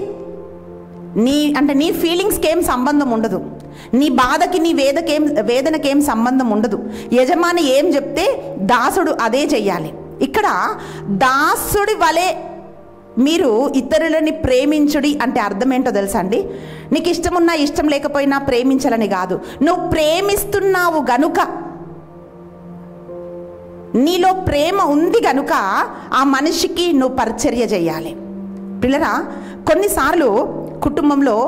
నీ ఫీలింగ్స్కి ఏం సంబంధం ఉండదు, నీ బాధకి నీ వేదనకి ఏం సంబంధం ఉండదు. యజమాని ఏం చెప్తే దాసుడు అదే చెయ్యాలి. ఇక్కడ దాసుడి వలె మీరు ఇతరులని ప్రేమించుడి అంటే అర్థం ఏంటో తెలుసా అండి? నీకు ఇష్టమున్నా ఇష్టం లేకపోయినా ప్రేమించాలని కాదు. నువ్వు ప్రేమిస్తున్నావు గనుక, నీలో ప్రేమ ఉంది గనుక ఆ మనిషికి నువ్వు పరిచర్య చేయాలి. పిల్లరా, కొన్నిసార్లు కుటుంబంలో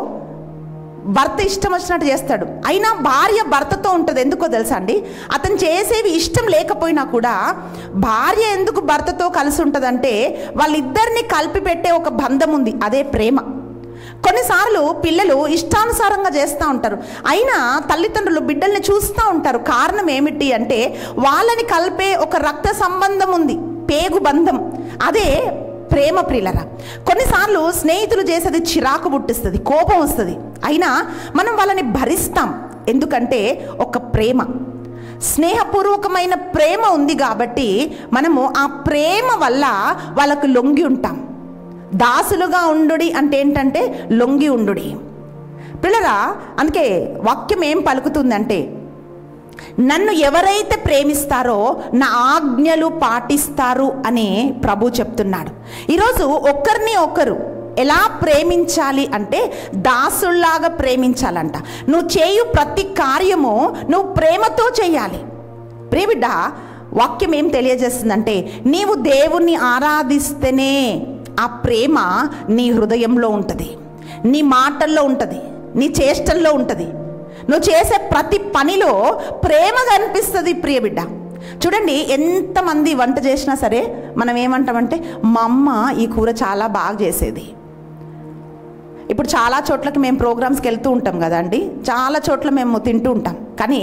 భర్త ఇష్టం వచ్చినట్టు చేస్తాడు, అయినా భార్య భర్తతో ఉంటుంది. ఎందుకో తెలుసా అండి? అతను చేసేవి ఇష్టం లేకపోయినా కూడా భార్య ఎందుకు భర్తతో కలిసి ఉంటుందంటే వాళ్ళిద్దరిని కలిపి పెట్టే ఒక బంధం ఉంది, అదే ప్రేమ. కొన్నిసార్లు పిల్లలు ఇష్టానుసారంగా చేస్తూ ఉంటారు, అయినా తల్లిదండ్రులు బిడ్డల్ని చూస్తూ ఉంటారు. కారణం ఏమిటి అంటే వాళ్ళని కలిపే ఒక రక్త సంబంధం ఉంది, పేగు బంధం, అదే ప్రేమ. ప్రియులరా, కొన్నిసార్లు స్నేహితులు చేసేది చిరాకు పుట్టిస్తుంది, కోపం వస్తుంది, అయినా మనం వాళ్ళని భరిస్తాం. ఎందుకంటే ఒక ప్రేమ, స్నేహపూర్వకమైన ప్రేమ ఉంది కాబట్టి మనము ఆ ప్రేమ వల్ల వాళ్ళకు లొంగి ఉంటాం. దాసులుగా ఉండుడి అంటే ఏంటంటే లొంగి ఉండుడి. పిల్లరా, అందుకే వాక్యం ఏం పలుకుతుందంటే నన్ను ఎవరైతే ప్రేమిస్తారో నా ఆజ్ఞలు పాటిస్తారు అని ప్రభు చెప్తున్నాడు. ఈరోజు ఒకరిని ఒకరు ఎలా ప్రేమించాలి అంటే దాసుల్లాగా ప్రేమించాలంట. నువ్వు చేయు ప్రతి కార్యము నువ్వు ప్రేమతో చేయాలి. ప్రియబిడ్డ, వాక్యం ఏం తెలియజేస్తుందంటే నీవు దేవుణ్ణి ఆరాధిస్తేనే ఆ ప్రేమ నీ హృదయంలో ఉంటుంది, నీ మాటల్లో ఉంటుంది, నీ చేష్టల్లో ఉంటుంది. నువ్వు చేసే ప్రతి పనిలో ప్రేమ కనిపిస్తుంది. ప్రియబిడ్డ, చూడండి, ఎంతమంది వంట చేసినా సరే మనం ఏమంటామంటే మా అమ్మ ఈ కూర చాలా బాగా చేసేది. ఇప్పుడు చాలా చోట్లకి మేము ప్రోగ్రామ్స్కి వెళ్తూ ఉంటాం కదండి, చాలా చోట్ల మేము తింటూ ఉంటాం. కానీ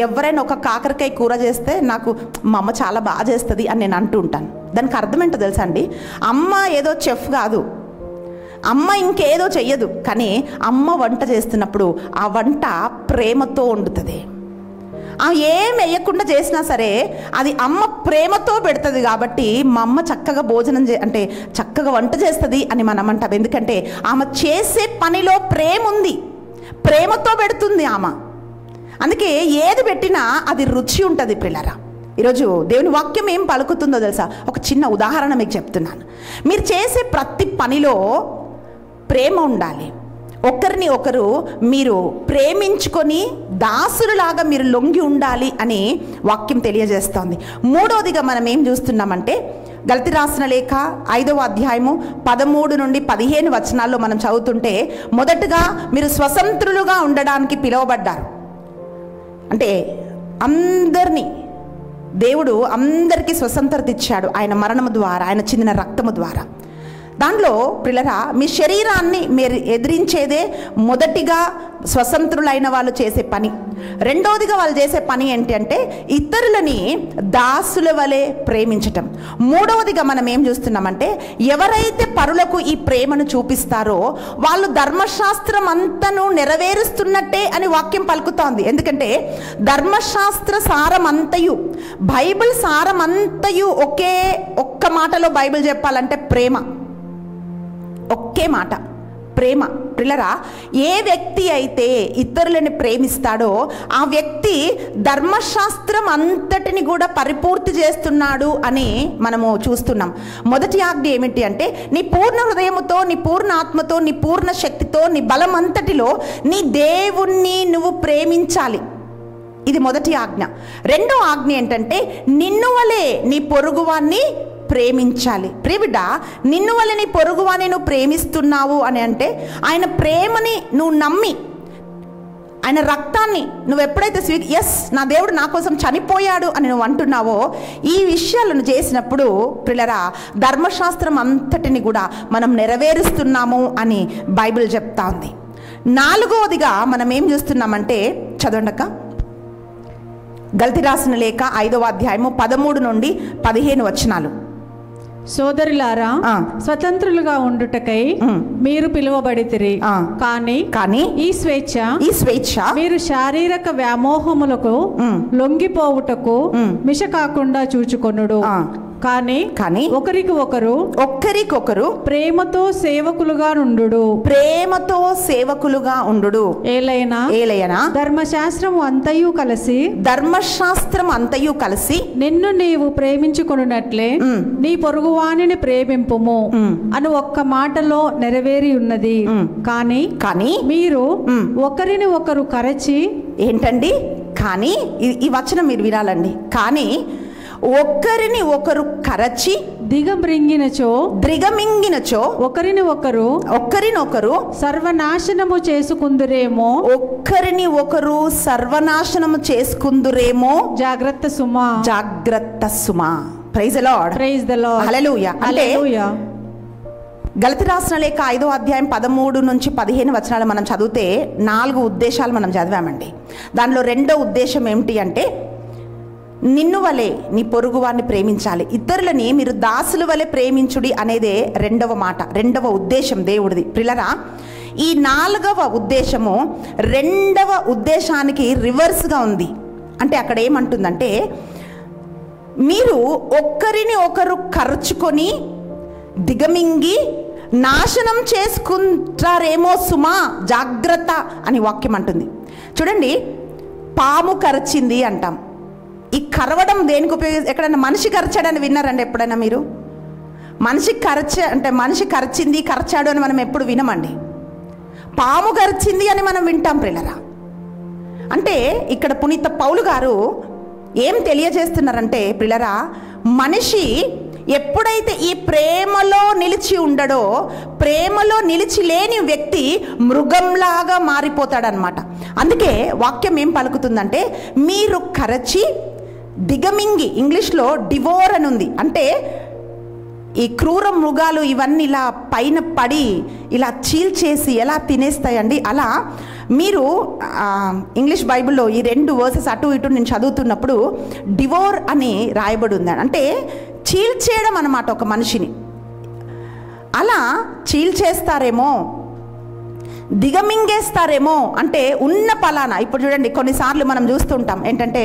ఎవరైనా ఒక కాకరకాయ కూర చేస్తే నాకు మా అమ్మ చాలా బాగా చేస్తుంది అని నేను అంటూ ఉంటాను. దానికి అర్థం ఏంటో తెలుసా అండి? అమ్మ ఏదో చెఫ్ కాదు, అమ్మ ఇంకేదో చెయ్యదు, కానీ అమ్మ వంట చేస్తున్నప్పుడు ఆ వంట ప్రేమతో వండుతుంది. ఏం వేయకుండా చేసినా సరే అది అమ్మ ప్రేమతో పెడుతుంది. కాబట్టి మా అమ్మ చక్కగా భోజనం అంటే చక్కగా వంట చేస్తుంది అని మనం అంటాం. ఎందుకంటే ఆమె చేసే పనిలో ప్రేమ ఉంది, ప్రేమతో పెడుతుంది ఆమె. అందుకే ఏది పెట్టినా అది రుచి ఉంటుంది. పిల్లరా, ఈరోజు దేవుని వాక్యం ఏం పలుకుతుందో తెలుసా? ఒక చిన్న ఉదాహరణ మీకు చెప్తున్నాను. మీరు చేసే ప్రతి పనిలో ప్రేమ ఉండాలి. ఒకరిని ఒకరు మీరు ప్రేమించుకొని దాసులులాగా మీరు లొంగి ఉండాలి అని వాక్యం తెలియజేస్తోంది. మూడవదిగా మనం ఏం చూస్తున్నామంటే, గలతీ రాసిన లేఖ 5వ అధ్యాయము 13 నుండి 15 వచనాల్లో మనం చదువుతుంటే, మొదటగా మీరు స్వతంత్రులుగా ఉండడానికి పిలువబడ్డారు. అంటే అందరినీ దేవుడు అందరికీ స్వతంత్రత ఇచ్చాడు ఆయన మరణము ద్వారా, ఆయన చిందిన రక్తము ద్వారా. దాంట్లో పిల్లరా, మీ శరీరాన్ని మీరు ఎదిరించేదే మొదటిగా స్వతంత్రులైన వాళ్ళు చేసే పని. రెండవదిగా వాళ్ళు చేసే పని ఏంటి అంటే ఇతరులని దాసుల వలె ప్రేమించటం. మూడవదిగా మనం ఏం చూస్తున్నామంటే, ఎవరైతే పరులకు ఈ ప్రేమను చూపిస్తారో వాళ్ళు ధర్మశాస్త్రం అంతను నెరవేరుస్తున్నట్టే అని వాక్యం పలుకుతోంది. ఎందుకంటే ధర్మశాస్త్ర సారం అంతయు, బైబిల్ సారం అంతయు ఒక్క మాటలో బైబిల్ చెప్పాలంటే ప్రేమ. ఒకే మాట, ప్రేమ. పిల్లరా, ఏ వ్యక్తి అయితే ఇతరులని ప్రేమిస్తాడో ఆ వ్యక్తి ధర్మశాస్త్రం అంతటిని కూడా పరిపూర్తి చేస్తున్నాడు అని మనము చూస్తున్నాం. మొదటి ఆజ్ఞ ఏమిటి అంటే, నీ పూర్ణ హృదయముతో, నీ పూర్ణ ఆత్మతో, నీ పూర్ణ శక్తితో, నీ బలం అంతటిలో నీ దేవుణ్ణి నువ్వు ప్రేమించాలి. ఇది మొదటి ఆజ్ఞ. రెండో ఆజ్ఞ ఏంటంటే, నిన్ను వలె నీ పొరుగువాన్ని ప్రేమించాలి. ప్రియబిడ్డ, నిన్ను వల్ల నీ పొరుగువాని నువ్వు ప్రేమిస్తున్నావు అని అంటే ఆయన ప్రేమని నువ్వు నమ్మి, ఆయన రక్తాన్ని నువ్వు ఎప్పుడైతే ఎస్ నా దేవుడు నా కోసం చనిపోయాడు అని నువ్వు అంటున్నావో, ఈ విషయాలను చేసినప్పుడు పిల్లరా ధర్మశాస్త్రం అంతటిని కూడా మనం నెరవేరుస్తున్నాము అని బైబిల్ చెప్తా ఉంది. నాలుగవదిగా మనం ఏం చూస్తున్నామంటే, చదవండక, గలతీ రాసిన లేఖ 5వ అధ్యాయము 13 నుండి 15 వచనాలు. సోదరులారా, స్వతంత్రులుగా ఉండుటకై మీరు పిలువబడితిరి. కానీ ఈ స్వేచ్ఛ మీరు శారీరక వ్యామోహములకు లొంగిపోవుటకు మిష కాకుండా చూచుకొనుడు. కానీ ఒకరికొకరు ప్రేమతో సేవకులుగా నుండు. ఏలైనా ధర్మశాస్త్రం అంతయు కలిసి నిన్ను నీవు ప్రేమించుకొనున్నట్లే నీ పొరుగువానిని ప్రేమింపుము అని ఒక్క మాటలో నెరవేరి ఉన్నది. కానీ మీరు ఒకరిని ఒకరు కరచి, ఏంటండి కానీ, ఈ వచనం మీరు వినాలండి. కానీ ఒకరిని ఒకరు కరచి దిగమింగినచో ఒకరినొకరు సర్వనాశనము చేసుకుందురేమో. జాగ్రత్త సుమా. Praise the Lord. Hallelujah. Hallelujah. గలతీ రాసిన లేఖ 5వ అధ్యాయం 13 నుంచి 15 వచనాలు మనం చదివితే 4 ఉద్దేశాలు మనం చదివామండి. దానిలో రెండో ఉద్దేశం ఏమిటి అంటే, నిన్ను వలె నీ పొరుగువారిని ప్రేమించాలి, ఇతరులని మీరు దాసుల వలె ప్రేమించుడి అనేదే రెండవ మాట, రెండవ ఉద్దేశం దేవుడిది. పిల్లరా, ఈ 4వ ఉద్దేశము 2వ ఉద్దేశానికి రివర్స్గా ఉంది. అంటే అక్కడ ఏమంటుందంటే, మీరు ఒకరిని ఒకరు ఖర్చుకొని దిగమింగి నాశనం చేసుకుంటారేమో సుమా, జాగ్రత్త అని వాక్యం అంటుంది. చూడండి, పాము కరచింది అంటాం. ఈ కరవడం దేనికి ఎక్కడైనా మనిషి కరచాడని విన్నారండి ఎప్పుడైనా మీరు? మనిషి కరచాడు అని మనం ఎప్పుడు వినమండి. పాము కరిచింది అని మనం వింటాం పిల్లరా. అంటే ఇక్కడ పునీత పౌలు గారు ఏం తెలియజేస్తున్నారంటే పిల్లరా, మనిషి ఎప్పుడైతే ఈ ప్రేమలో నిలిచి ఉండడో, ప్రేమలో నిలిచి లేని వ్యక్తి మృగంలాగా మారిపోతాడనమాట. అందుకే వాక్యం ఏం పలుకుతుందంటే, మీరు కరచి దిగమింగి, ఇంగ్లీష్లో డివోర్ అని ఉంది. అంటే ఈ క్రూర మృగాలు ఇవన్నీ ఇలా పైన పడి ఇలా చీల్చేసి ఎలా తినేస్తాయండి. అలా మీరు ఇంగ్లీష్ బైబిల్లో ఈ 2 వర్సెస్ అటు ఇటు నేను చదువుతున్నప్పుడు డివోర్ అని రాయబడి ఉంది. అంటే చీల్చేయడం అన్నమాట ఒక మనిషిని. అలా చీల్చేస్తారేమో, దిగమింగేస్తారేమో, అంటే ఉన్న పలానా. ఇప్పుడు చూడండి, కొన్నిసార్లు మనం చూస్తుంటాం ఏంటంటే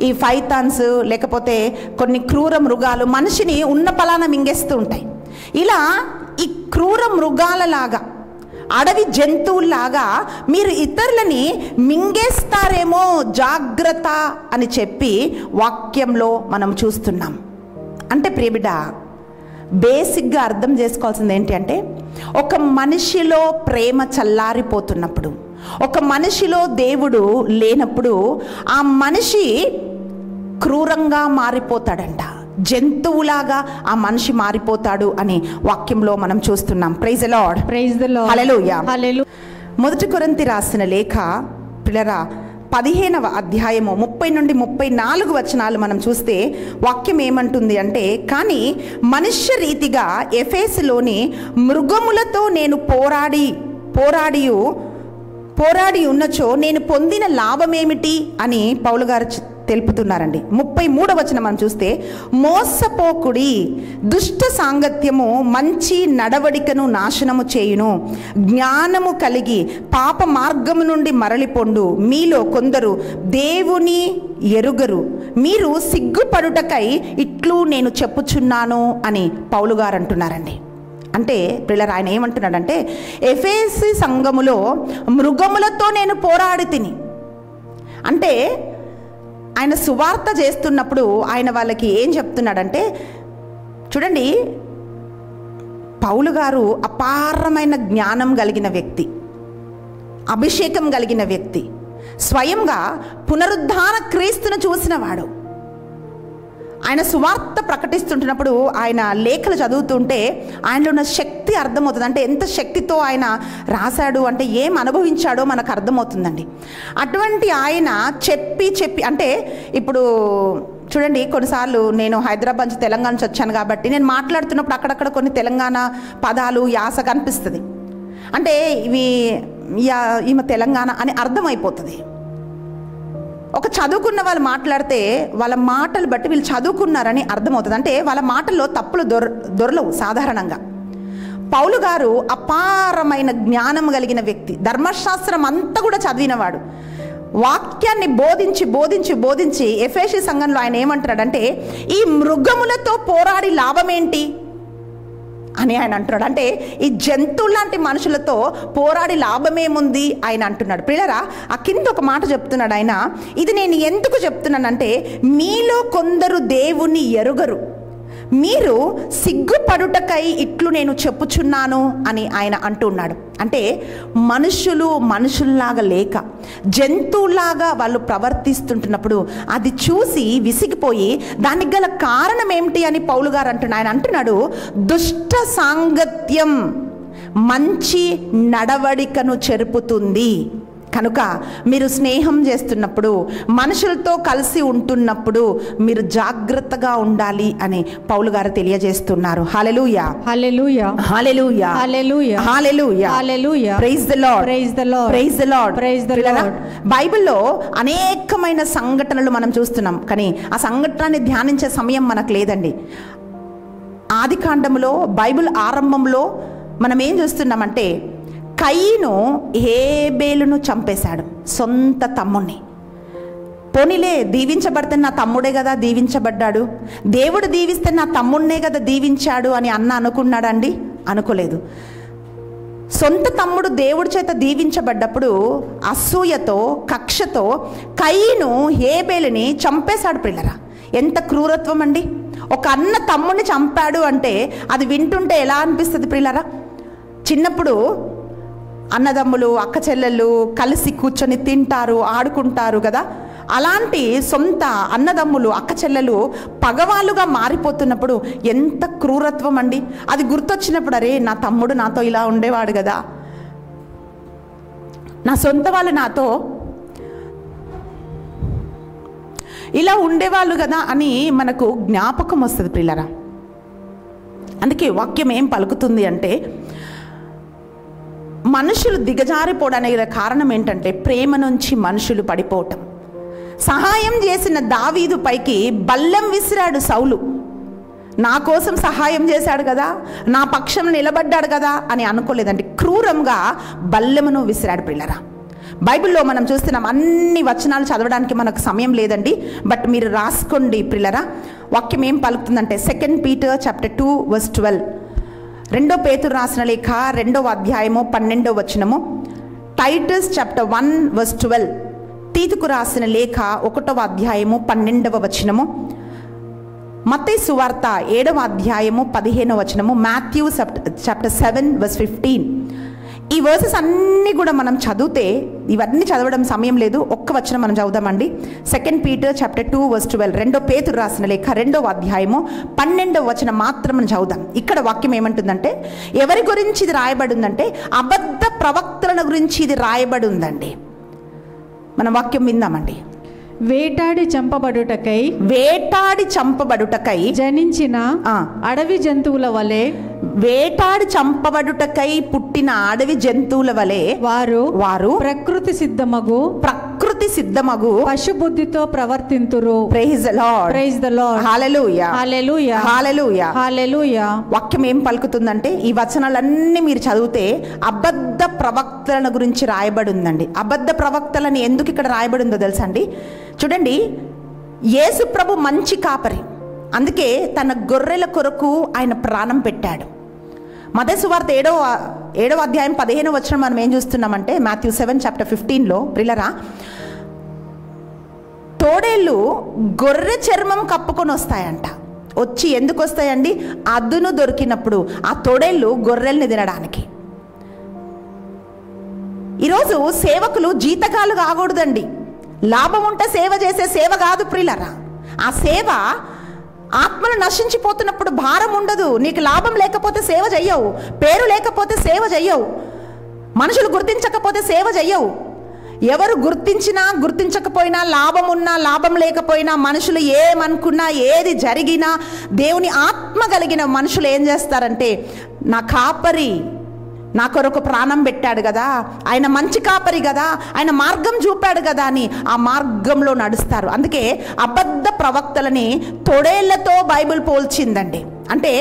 ఈ ఫైథాన్స్ లేకపోతే కొన్ని క్రూర మృగాలు మనిషిని ఉన్న పలానా మింగేస్తూ ఉంటాయి. ఇలా ఈ క్రూర మృగాలలాగా, అడవి జంతువుల్లాగా మీరు ఇతరులని మింగేస్తారేమో, జాగ్రత్త అని చెప్పి వాక్యంలో మనం చూస్తున్నాం. అంటే ప్రియబిడ్డ, బేసిక్గా అర్థం చేసుకోవాల్సింది ఏంటి అంటే, ఒక మనిషిలో ప్రేమ చల్లారిపోతున్నప్పుడు, ఒక మనిషిలో దేవుడు లేనప్పుడు ఆ మనిషి క్రూరంగా మారిపోతాడంట, జంతువులాగా ఆ మనిషి మారిపోతాడు అని వాక్యంలో మనం చూస్తున్నాం. Praise the Lord, praise the Lord, hallelujah, hallelujah. 1 కొరింథీ రాసిన లేఖ పిల్లరా 15వ అధ్యాయము 30 నుండి 34 వచనాలు మనం చూస్తే వాక్యం ఏమంటుంది అంటే, కానీ మనుష్య రీతిగా ఎఫెసులోని మృగములతో నేను పోరాడి ఉన్నచో నేను పొందిన లాభమేమిటి అని పౌలు గారు తెలుపుతున్నారండి. 33వ వచనం మనం చూస్తే, మోసపోకుడి, దుష్ట సాంగత్యము మంచి నడవడికను నాశనము చేయును, జ్ఞానము కలిగి పాప మార్గము నుండి మరలిపొండు, మీలో కొందరు దేవుని ఎరుగరు, మీరు సిగ్గుపడుటకై ఇట్లు నేను చెప్పుచున్నాను అని పౌలు గారు అంటున్నారండి. అంటే పిల్లలు ఆయన ఏమంటున్నాడంటే, ఎఫెసు సంఘములో మృగములతో నేను పోరాడి తిని, అంటే ఆయన సువార్త చేస్తున్నప్పుడు ఆయన వాళ్ళకి ఏం చెప్తున్నాడంటే, చూడండి, పౌలు గారు అపారమైన జ్ఞానం కలిగిన వ్యక్తి, అభిషేకం కలిగిన వ్యక్తి, స్వయంగా పునరుద్ధాన క్రీస్తును చూసినవాడు. ఆయన సువార్త ప్రకటిస్తుంటున్నప్పుడు ఆయన లేఖలు చదువుతుంటే ఆయనలో ఉన్న శక్తి అర్థమవుతుంది. అంటే ఎంత శక్తితో ఆయన రాశాడు అంటే, ఏం అనుభవించాడో మనకు అర్థమవుతుందండి. అటువంటి ఆయన చెప్పి అంటే ఇప్పుడు చూడండి, కొన్నిసార్లు నేను హైదరాబాద్ నుంచి తెలంగాణ నుంచి వచ్చాను కాబట్టి నేను మాట్లాడుతున్నప్పుడు అక్కడక్కడ కొన్ని తెలంగాణ పదాలు యాస కనిపిస్తుంది. అంటే ఈమె తెలంగాణ అని అర్థమైపోతుంది. ఒక చదువుకున్న వాళ్ళు మాట్లాడితే వాళ్ళ మాటలు బట్టి వీళ్ళు చదువుకున్నారని అర్థమవుతుంది. అంటే వాళ్ళ మాటల్లో తప్పులు దొరలవు సాధారణంగా. పౌలు గారు అపారమైన జ్ఞానం కలిగిన వ్యక్తి, ధర్మశాస్త్రం అంతా కూడా చదివినవాడు. వాక్యాన్ని బోధించి ఎఫెసు సంఘంలో ఆయన ఏమంటున్నాడంటే, ఈ మృగములతో పోరాడి లాభం ఏంటి అని ఆయన అంటున్నాడు. అంటే ఈ జంతువు లాంటి మనుషులతో పోరాడి లాభమేముంది ఆయన అంటున్నాడు. పిల్లరా, ఆ కింద ఒక మాట చెప్తున్నాడు ఆయన, ఇది నేను ఎందుకు చెప్తున్నానంటే, మీలో కొందరు దేవుని ఎరుగరు, మీరు సిగ్గుపడుటకై ఇట్లు నేను చెప్పుచున్నాను అని ఆయన అంటున్నాడు. అంటే మనుషుల్లాగా లేక జంతువులాగా వాళ్ళు ప్రవర్తిస్తుంటున్నప్పుడు అది చూసి విసిగిపోయి దానికి గల కారణం ఏమిటి అని పౌలు గారు అంటున్నాడు. ఆయన అంటున్నాడు, దుష్ట సాంగత్యం మంచి నడవడికను చెరుపుతుంది. కనుక మీరు స్నేహం చేస్తున్నప్పుడు, మనుషులతో కలిసి ఉంటున్నప్పుడు మీరు జాగ్రత్తగా ఉండాలి అని పౌలు గారు తెలియజేస్తున్నారు. Hallelujah, hallelujah, hallelujah, hallelujah, hallelujah, hallelujah. Praise the Lord, praise the Lord, praise the Lord, praise the Lord. బైబిల్లో అనేకమైన సంఘటనలు మనం చూస్తున్నాం, కానీ ఆ సంఘటనని ధ్యానించే సమయం మనకు లేదండి. ఆదికాండములో, బైబిల్ ఆరంభంలో మనం ఏం చూస్తున్నామంటే, కయీను హేబేలును చంపేశాడు, సొంత తమ్ముణ్ణి. పోనీలే, దీవించబడితే నా తమ్ముడే కదా దీవించబడ్డాడు, దేవుడు దీవిస్తే నా తమ్ముడినే కదా దీవించాడు అని అనుకున్నాడండి? అనుకోలేదు. సొంత తమ్ముడు దేవుడి చేత దీవించబడ్డప్పుడు అసూయతో, కక్షతో కయీను హేబేలుని చంపేశాడు. పిల్లరా, ఎంత క్రూరత్వం అండి! ఒక అన్న తమ్ముడిని చంపాడు అంటే అది వింటుంటే ఎలా అనిపిస్తుంది పిల్లరా? చిన్నప్పుడు అన్నదమ్ములు, అక్క చెల్లెళ్ళు కలిసి కూర్చొని తింటారు, ఆడుకుంటారు కదా. అలాంటి సొంత అన్నదమ్ములు, అక్క చెల్లెలు పగవాళ్ళుగా మారిపోతున్నప్పుడు ఎంత క్రూరత్వం అండి! అది గుర్తొచ్చినప్పుడు, అరే నా తమ్ముడు నాతో ఇలా ఉండేవాడు కదా, నా సొంత వాళ్ళు నాతో ఇలా ఉండేవాళ్ళు కదా అని మనకు జ్ఞాపకం వస్తుంది పిల్లరా. అందుకే వాక్యం ఏం పలుకుతుంది అంటే, మనుషులు దిగజారిపోవడానికి కారణం ఏంటంటే ప్రేమ నుంచి మనుషులు పడిపోవటం. సహాయం చేసిన దావీదు పైకి బల్లెం విసిరాడు సౌలు. నా కోసం సహాయం చేశాడు కదా, నా పక్షం నిలబడ్డాడు కదా అని అనుకోలేదండి. క్రూరంగా బల్లెమును విసిరాడు. పిల్లరా, బైబిల్లో మనం చూస్తున్నాం. అన్ని వచనాలు చదవడానికి మనకు సమయం లేదండి, బట్ మీరు రాసుకోండి పిల్లరా. వాక్యం ఏం పలుకుతుందంటే 2 Peter chapter 2 verse 12, 2 పేతురు రాసిన లేఖ 2వ అధ్యాయము 12వ వచనము, టైటస్ chapter 1 verse 12, తీతుకు రాసిన లేఖ 1వ అధ్యాయము 12వ వచనము, మత్తయి సువార్త 7వ అధ్యాయము 15వ వచనము, Matthew chapter 7 verse 15. E versus అన్నీ కూడా మనం చదివితే, ఇవన్నీ చదవడం సమయం లేదు, ఒక్క వచనం మనం చదువుదామండి. 2 Peter chapter 2 verse 12, 2 పేతురు రాసిన లేఖ 2వ అధ్యాయము 12వ వచనం మాత్రం మనం చదువుదాం. ఇక్కడ వాక్యం ఏమంటుందంటే, ఎవరి గురించి ఇది రాయబడి ఉందంటే అబద్ధ ప్రవక్తల గురించి ఇది రాయబడి ఉందండి. మనం వాక్యం విందామండి. వేటాడి చంపబడుటకై జనించిన అడవి జంతువుల వలె, వేటాడి చంపబడుటకై పుట్టిన అడవి జంతువుల వలె వారు ప్రకృతి సిద్ధమగు పశుబుద్ధితో ప్రవర్తింతురు. Praise the Lord, praise the Lord, hallelujah, hallelujah, hallelujah, hallelujah. వాక్యం ఏం పలుకుతుందంటే, ఈ వచనాలన్నీ మీరు చదివితే అబద్ధ ప్రవక్తలను గురించి రాయబడి ఉందండి. అబద్ధ ప్రవక్తలని ఎందుకు ఇక్కడ రాయబడి ఉందో తెలుసా అండి? చూడండి, యేసు ప్రభు మంచి కాపరి, అందుకే తన గొర్రెల కొరకు ఆయన ప్రాణం పెట్టాడు. మత్తయి సువార్త 7వ అధ్యాయం 15వ వచనం మనం ఏం చూస్తున్నామంటే, మాథ్యూ 7 chapter 15లో ప్రియులారా, తోడేళ్ళు గొర్రె చర్మం కప్పుకొని వస్తాయంట. వచ్చి ఎందుకు వస్తాయండి? అదును దొరికినప్పుడు ఆ తోడేళ్ళు గొర్రెల్ని తినడానికి. ఈరోజు సేవకులు జీతకాలు కాకూడదండి. లాభం ఉంటే సేవ చేసే సేవ కాదు ప్రియులారా. ఆ సేవ ఆత్మలు నశించిపోతున్నప్పుడు భారం ఉండదు. నీకు లాభం లేకపోతే సేవ చెయ్యవు, పేరు లేకపోతే సేవ చెయ్యవు, మనుషులు గుర్తించకపోతే సేవ చెయ్యవు. ఎవరు గుర్తించినా గుర్తించకపోయినా, లాభం ఉన్నా లాభం లేకపోయినా, మనుషులు ఏమనుకున్నా, ఏది జరిగినా, దేవుని ఆత్మ కలిగిన మనుషులు ఏం చేస్తారంటే, నా కాపరి నా కొరకు ప్రాణం పెట్టాడు కదా, ఆయన మంచి కాపరి కదా, ఆయన మార్గం చూపాడు కదా అని ఆ మార్గంలో నడుస్తారు. అందుకే అబద్ధ ప్రవక్తలని తొడేళ్లతో బైబిల్ పోల్చిందండి. అంటే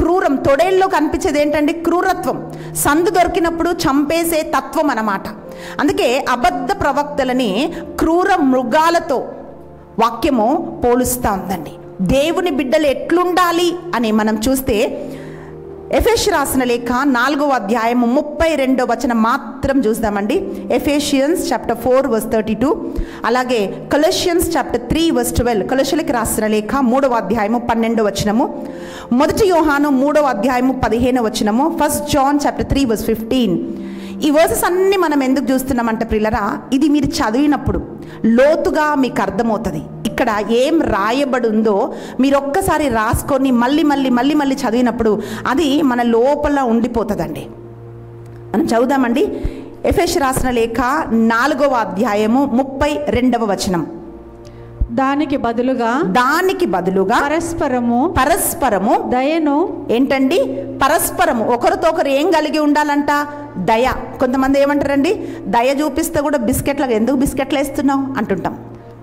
క్రూరం, తొడేళ్ళలో కనిపించేది ఏంటంటే క్రూరత్వం, సందు దొరికినప్పుడు చంపేసే తత్వం అన్నమాట. అందుకే అబద్ధ ప్రవక్తలని క్రూర మృగాలతో వాక్యము పోలుస్తూ ఉందండి. దేవుని బిడ్డలు ఎట్లుండాలి అని మనం చూస్తే, ఎఫెసీ రాసిన లేఖ 4వ అధ్యాయము 32వ వచనం మాత్రం చూద్దామండి. ఎఫెషియన్స్ chapter 4 verse 32, అలాగే కొలొషియన్స్ chapter 3 verse 12, కొలొషీయులకు రాసిన లేఖ 3వ అధ్యాయము 12వ వచనము, 1 యోహాను 3వ అధ్యాయము 15వ వచనము, 1 John chapter 3 verse 15. E versus అన్ని మనం ఎందుకు చూస్తున్నామంటే ప్రియులరా, ఇది మీరు చదివినప్పుడు లోతుగా మీకు అర్థమవుతుంది. ఇక్కడ ఏం రాయబడి ఉందో మీరు ఒక్కసారి రాసుకొని మళ్ళీ చదివినప్పుడు అది మన లోపల ఉండిపోతుందండి. మనం చదువుదామండి. ఎఫెసీ రాసిన లేఖ 4వ అధ్యాయము 32వ వచనం. దానికి బదులుగా పరస్పరము దయను, ఏంటండి పరస్పరము ఒకరితో ఒకరు ఏం కలిగి ఉండాలంట? దయ. కొంతమంది ఏమంటారండి, దయ చూపిస్తే కూడా ఎందుకు బిస్కెట్లు వేస్తున్నావు అంటుంటాం.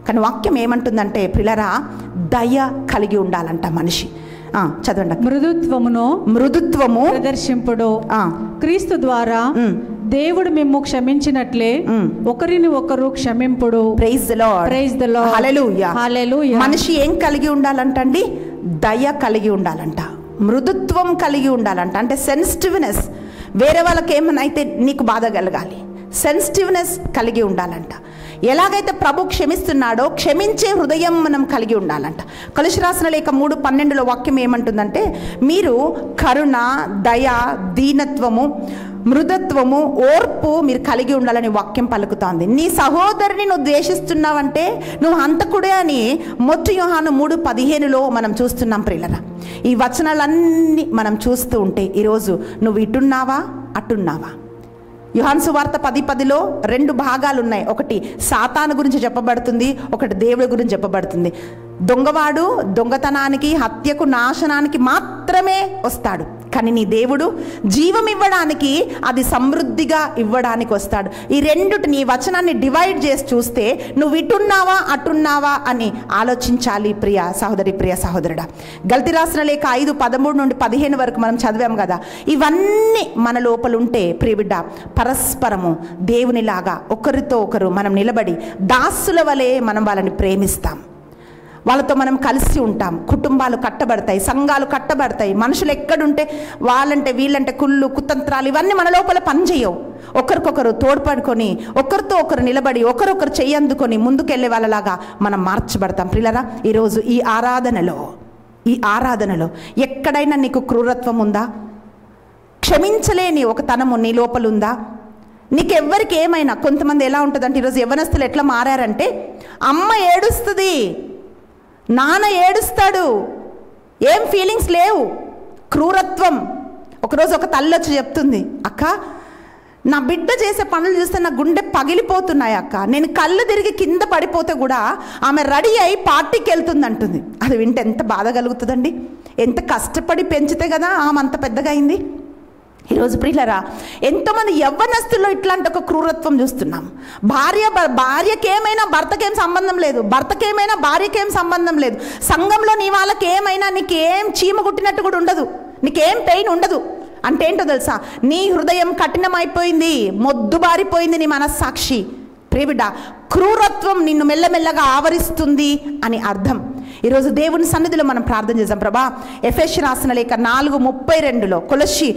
కానీ వాక్యం ఏమంటుందంటే ప్రియులారా, దయ కలిగి ఉండాలంట మనిషి. చదవండి. మృదుత్వము ప్రదర్శింపుడు, క్రీస్తు ద్వారా దేవుడు మిమ్ము క్షమించినట్లే ఒకరిని ఒకరు క్షమింపుడు. Praise the Lord, praise the Lord, hallelujah, hallelujah. మనిషి ఏం కలిగి ఉండాలంటండి? దయ కలిగి ఉండాలంట, మృదుత్వం కలిగి ఉండాలంట. అంటే సెన్సిటివ్నెస్, వేరే వాళ్ళకి ఏమైనా అయితే నీకు బాధ కలగాలి, సెన్సిటివ్నెస్ కలిగి ఉండాలంట. ఎలాగైతే ప్రభు క్షమిస్తున్నాడో క్షమించే హృదయం మనం కలిగి ఉండాలంట. కొలొస్సీ రాసిన లేఖ 3:12లో వాక్యం ఏమంటుందంటే, మీరు కరుణ, దయ, దీనత్వము, మృదుత్వము, ఓర్పు మీరు కలిగి ఉండాలని వాక్యం పలుకుతోంది. నీ సహోదరుని నువ్వు ద్వేషిస్తున్నావంటే నువ్వు హంతకుడే అని 1 యోహాను 3:15లో మనం చూస్తున్నాం ప్రియులరా. ఈ వచనాలన్నీ మనం చూస్తూ ఉంటే ఈరోజు నువ్వు ఇటున్నావా అటున్నావా? యోహాను సువార్త 10:10లో 2 భాగాలు ఉన్నాయి. ఒకటి సాతాను గురించి చెప్పబడుతుంది, ఒకటి దేవుడి గురించి చెప్పబడుతుంది. దొంగవాడు దొంగతనానికి, హత్యకు, నాశనానికి మాత్రం మాత్రమే వస్తాడు. కానీ నీ దేవుడు జీవం ఇవ్వడానికి, అది సమృద్ధిగా ఇవ్వడానికి వస్తాడు. ఈ రెండుటి నీ వచనాన్ని డివైడ్ చేసి చూస్తే నువ్వు ఇటున్నావా అటున్నావా అని ఆలోచించాలి ప్రియ సహోదరి, ప్రియ సహోదరుడా. గల్తీ రాసిన లేఖ 5:13 నుండి 15 వరకు మనం చదివాం కదా. ఇవన్నీ మన లోపల ఉంటే ప్రియ బిడ్డ, పరస్పరము దేవునిలాగా ఒకరితో ఒకరు మనం నిలబడి దాసుల వలె మనం వాళ్ళని ప్రేమిస్తాం. వాళ్ళతో మనం కలిసి ఉంటాం. కుటుంబాలు కట్టబడతాయి, సంఘాలు కట్టబడతాయి. మనుషులు ఎక్కడుంటే వాళ్ళంటే వీళ్ళంటే కుళ్ళు కుతంత్రాలు ఇవన్నీ మన లోపల పనిచేయవు. ఒకరికొకరు తోడ్పడుకొని, ఒకరితో ఒకరు నిలబడి, ఒకరొకరు చెయ్యందుకొని ముందుకెళ్ళే వాళ్ళలాగా మనం మార్చబడతాం. ప్రియులారా, ఈరోజు ఈ ఆరాధనలో ఎక్కడైనా నీకు క్రూరత్వం ఉందా? క్షమించలేని ఒక తనము నీ లోపల ఉందా? నీకెవ్వరికి ఏమైనా, కొంతమంది ఎలా ఉంటుందంటే ఈరోజు యవ్వనస్తులు ఎట్లా మారారంటే, అమ్మ ఏడుస్తుంది, నాన్న ఏడుస్తాడు, ఏం ఫీలింగ్స్ లేవు, క్రూరత్వం. ఒకరోజు ఒక తల్లి వచ్చి చెప్తుంది, అక్క నా బిడ్డ చేసే పనులు చూస్తే నా గుండె పగిలిపోతున్నాయి అక్క, నేను కళ్ళు తిరిగి కింద పడిపోతే కూడా ఆమె రెడీ అయి పార్టీకి వెళ్తుంది అంటుంది. అది వింటే ఎంత బాధ కలుగుతుందండి. ఎంత కష్టపడి పెంచితే కదా ఆమె అంత పెద్దగా అయింది. ఈరోజు ప్రియులరా, ఎంతోమంది యవ్వనస్తుల్లో ఇట్లాంటి ఒక క్రూరత్వం చూస్తున్నాం. భార్యకేమైనా భర్తకేం సంబంధం లేదు, భర్తకేమైనా భార్యకేం సంబంధం లేదు. సంఘంలో నీ వాళ్ళకి ఏమైనా నీకేం చీమ కుట్టినట్టు కూడా ఉండదు, నీకేం పెయిన్ ఉండదు. అంటే ఏంటో తెలుసా, నీ హృదయం కఠినమైపోయింది, మొద్దుబారిపోయింది నీ మనస్సాక్షి. ప్రియబిడ్డ, క్రూరత్వం నిన్ను మెల్లమెల్లగా ఆవరిస్తుంది అని అర్థం. ఈరోజు దేవుని సన్నిధిలో మనం ప్రార్థన చేద్దాం. ప్రభా, ఎఫెసీ రాసిన లేఖ 4:32, కొలస్సీ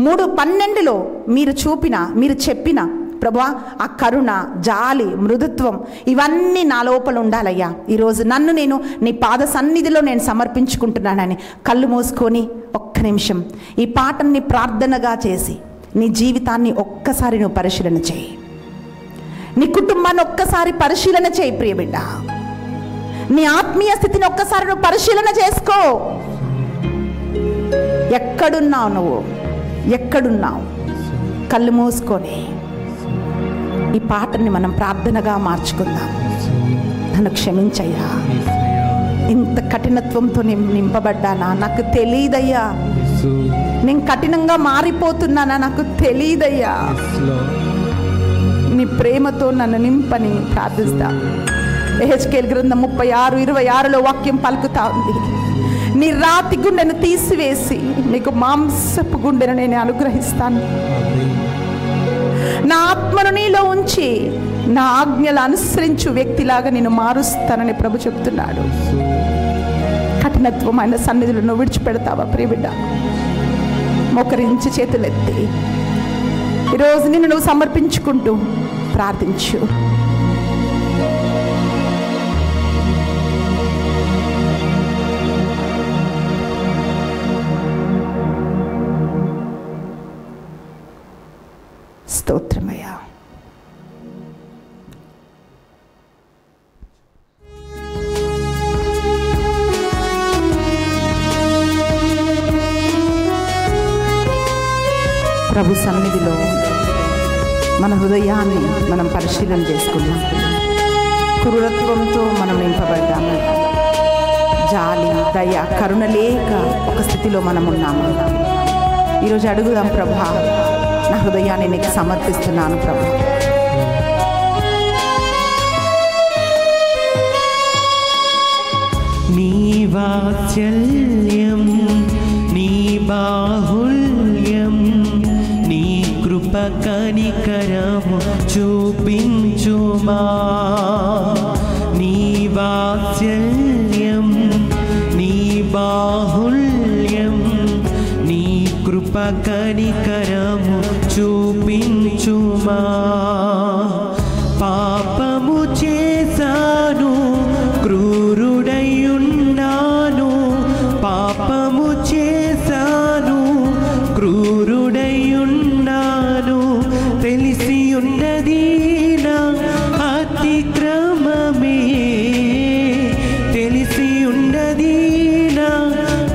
3:12 మీరు చెప్పిన ప్రభా ఆ కరుణ, జాలి, మృదుత్వం ఇవన్నీ నా లోపల ఉండాలయ్యా. ఈరోజు నన్ను నేను నీ పాద సన్నిధిలో నేను సమర్పించుకుంటున్నానని కళ్ళు మూసుకొని ఒక్క నిమిషం ఈ పాటని ప్రార్థనగా చేసి నీ జీవితాన్ని ఒక్కసారి నువ్వు పరిశీలన చేయి. నీ కుటుంబాన్ని ఒక్కసారి పరిశీలన చేయి ప్రియబిడ్డ. నీ ఆత్మీయ స్థితిని ఒక్కసారి నువ్వు పరిశీలన చేసుకో. ఎక్కడున్నావు నువ్వు? ఎక్కడున్నావు? కళ్ళు మూసుకొని ఈ పాటని మనం ప్రార్థనగా మార్చుకుందాం. నన్ను క్షమించయ్యా, ఇంత కఠినత్వంతో నింపబడ్డానా నాకు తెలియదయ్యా, నేను కఠినంగా మారిపోతున్నానా నాకు తెలియదయ్యా, నీ ప్రేమతో నన్ను నింపని ప్రార్థిస్తా. యెహెజ్కేలు గ్రంథం 36:26 వాక్యం పలుకుతా ఉంది, నీ రాతి గుండెను తీసివేసి నీకు మాంసపు గుండెను నేను అనుగ్రహిస్తాను, నా ఆత్మను నీలో ఉంచి నా ఆజ్ఞలు అనుసరించు వ్యక్తిలాగా నేను మారుస్తానని ప్రభు చెప్తున్నాడు. కఠినత్వం ఆయన సన్నిధిలో నువ్వు విడిచిపెడతావా ప్రియబిడ్డ? మోకరించి చేతులెత్తి ఈరోజు నిన్ను నువ్వు సమర్పించుకుంటూ ప్రార్థించు. స్తోత్రమయ్యా. ప్రభు సన్నిధిలో మన హృదయాన్ని మనం పరిశీలన చేసుకున్నాం. క్రూరత్వంతో మనం నింపబడ్డాము. జాలి, దయ, కరుణ లేక ఒక స్థితిలో మనం ఉన్నాము. ఈరోజు అడుగుదాం, ప్రభా నా హృదయాన్ని నీకు సమర్పిస్తున్నాను ప్రభా. నీ వాత్సల్యం, నీ బాహుల్యం, నీ కృప కనికరము చూపించుమా. నీ వాత్సల్యం, నీ బాహుల్యం, నీ కృప కనికరము చూపించుమా. పాపము చేశాను, క్రూరుడయ్యున్నాను, పాపము చేశాను, క్రూరుడయ్యున్నాను, తెలిసి ఉన్నది నా అతిక్రమమే, తెలిసి ఉన్నది నా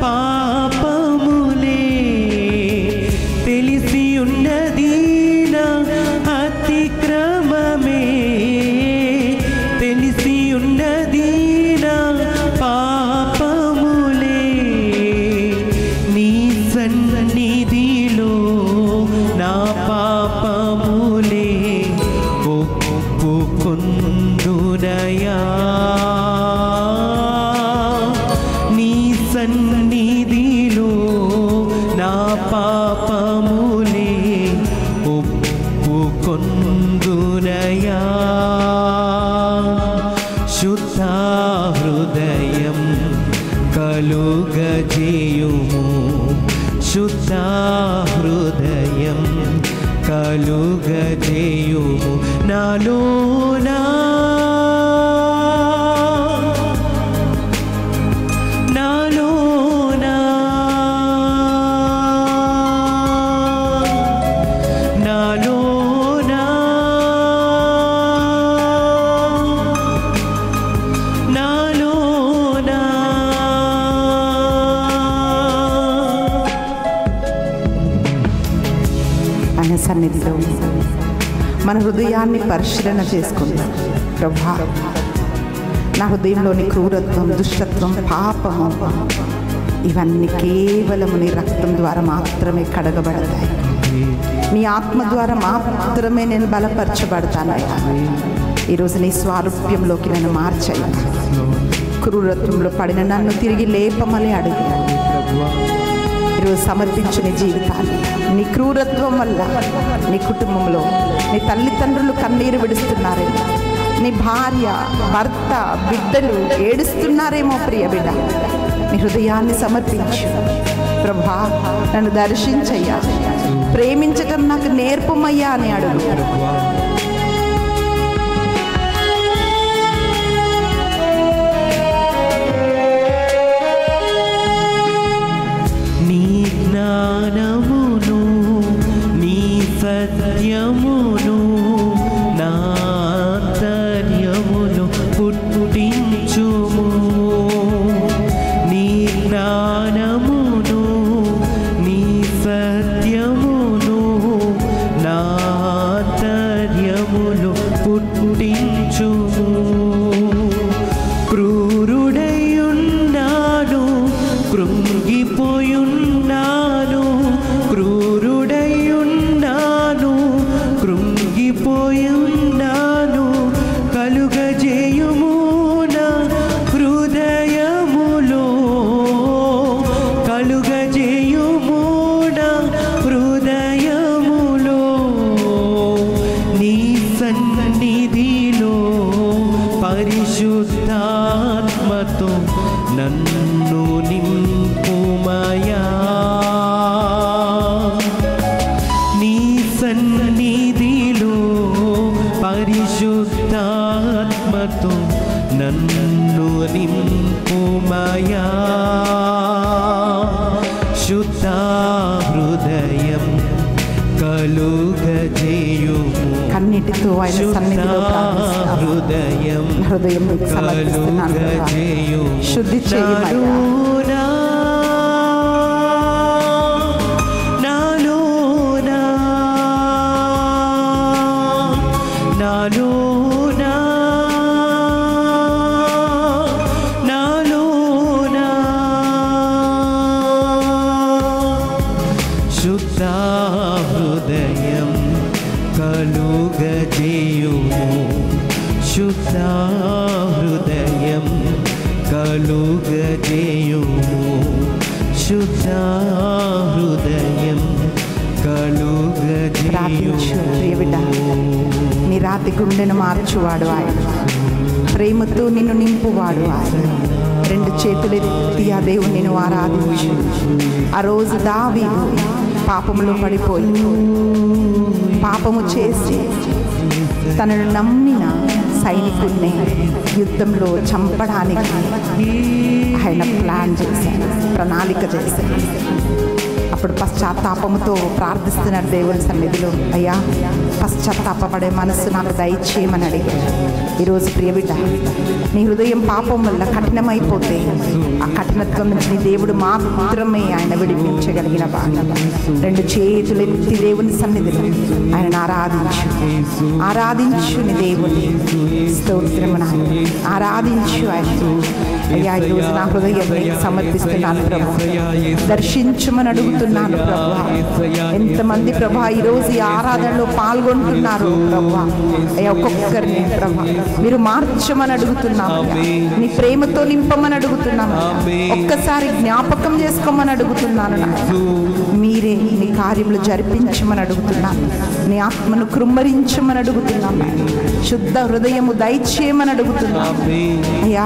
పాపములే, తెలిసి ఉన్నది నా అతిక్రమమే, తెలిసి ఉన్నది నా పాపములే. నీ చేయుము శుద్ధ హృదయం కలుగజేయుము నాలోనా నాలోనా నాలోనా నాలోనా ఆయన సన్నిధిలో మన హృదయాన్ని పరిశీలన చేసుకుందాం. ప్రభా, నా హృదయంలోని క్రూరత్వం, దుష్టత్వం, పాపము ఇవన్నీ కేవలం నీ రక్తం ద్వారా మాత్రమే కడగబడతాయి. నీ ఆత్మ ద్వారా మాత్రమే నేను బలపరచబడతానయ్యా. ఈరోజు నీ స్వారూప్యంలోకి నన్ను మార్చయ్యా. క్రూరత్వంలో పడిన నన్ను తిరిగి లేపమని అడుగు. ఈరోజు సమర్పించిన జీవితాన్ని నీ క్రూరత్వం వల్ల నీ కుటుంబంలో నీ తల్లిదండ్రులు కన్నీరు విడుస్తున్నారేమో, నీ భార్య, భర్త, బిడ్డలు ఏడుస్తున్నారేమో. ప్రియ బిడ్డ, నీ హృదయాన్ని సమర్పించు. ప్రభా, నన్ను దర్శించయ్యా, ప్రేమించటం నాకు నేర్పమయ్యా అని అడుగు. జ్ఞానమును నీ సత్యమును నాంతర్యమును పుట్టించుము. నీ జ్ఞానమును నీ సత్యమును నాంతర్యమును పుట్టించుము. క్రూరుడయున్నాను, కృంగిపోయున్నాను, క్రూరుడయున్నాను, కృంగిపోయున్నాను. కలుగజేయుము నా హృదయములో, కలుగజేయుము నా హృదయములో. నీ సన్నిధిలో పరిశుద్ధాత్మతో నన్ను నింపుమయా. నీ సన్నిధిలో పరిశుద్ధాత్మతో నన్ను నింపుమయా. శుద్ధ హృదయం కలుగజేయుము. కన్నిటితో ఆయన సన్నిధిలో ప్రార్థిస్తాము. హృదయం హృదయం మీకు సమర్పిస్తున్నాను ప్రభా. శుద్ధి చేయమయ్యా. నాలోనా నాలోనా నాలోనా శుద్ధ హృదయం కలుగజేయుము. శుద్ధ హృదయం కలుగజేయుము. శుద్ధ హృదయం ప్రార్థించు ప్రియ బిడ్డ. నీ రాతి గుండెను మార్చువాడు ఆయన, ప్రేమతో నిన్ను నింపువాడు ఆయన. రెండు చేతులెత్తి ఆ దేవుని నిన్ను ఆరాధించు. ఆ రోజు దావీదు పాపములో పడిపోయి పాపము చేసి తనను నమ్మిన సైనికుడిని యుద్ధంలో చంపడానికి ఆయన ప్లాన్ చేశాడు, ప్రణాళిక చేశాడు. అప్పుడు పశ్చాత్తాపముతో ప్రార్థిస్తున్నారు దేవుని సన్నిధిలో. అయ్యా, పశ్చాత్తాపపడే మనస్సు నాకు దయచేయమని అడిగాడు. ఈరోజు ప్రియబిడ్డ, నీ హృదయం పాపం వల్ల కఠినమైపోతే ఆ కఠినత్వం నుంచి నీ దేవుడు మాత్రమే ఆయన విడిపించగలిగిన భాగం. రెండు చేతులు ఎత్తి దేవుని సన్నిధిలో ఆయన ఆరాధించు. ఆరాధించు నీ దేవుని. స్తోత్రము నాయన, ఆరాధించు ఆయన. అయ్యా, ఈరోజు నా హృదయం సమర్పిస్తున్నాను ప్రభు. దర్శించమని అడుగుతున్నాను ప్రభు. ఎంతమంది ప్రభా ఈరోజు ఈ ఆరాధనలో పాల్గొంటున్నారు ప్రభు. అయ్యా, ఒక్కొక్కరిని ప్రభు మీరు మార్చమని అడుగుతున్నాము. నీ ప్రేమతో నింపమని అడుగుతున్నాము. ఒక్కసారి జ్ఞాపకం చేసుకోమని అడుగుతున్నాను. మీ మీరే నీ కార్యములు జరిపించమని అడుగుతున్నాను. నీ ఆత్మను కృమ్మరించమని అడుగుతున్నాను. శుద్ధ హృదయము దయచేయమని అడుగుతున్నాం అయ్యా.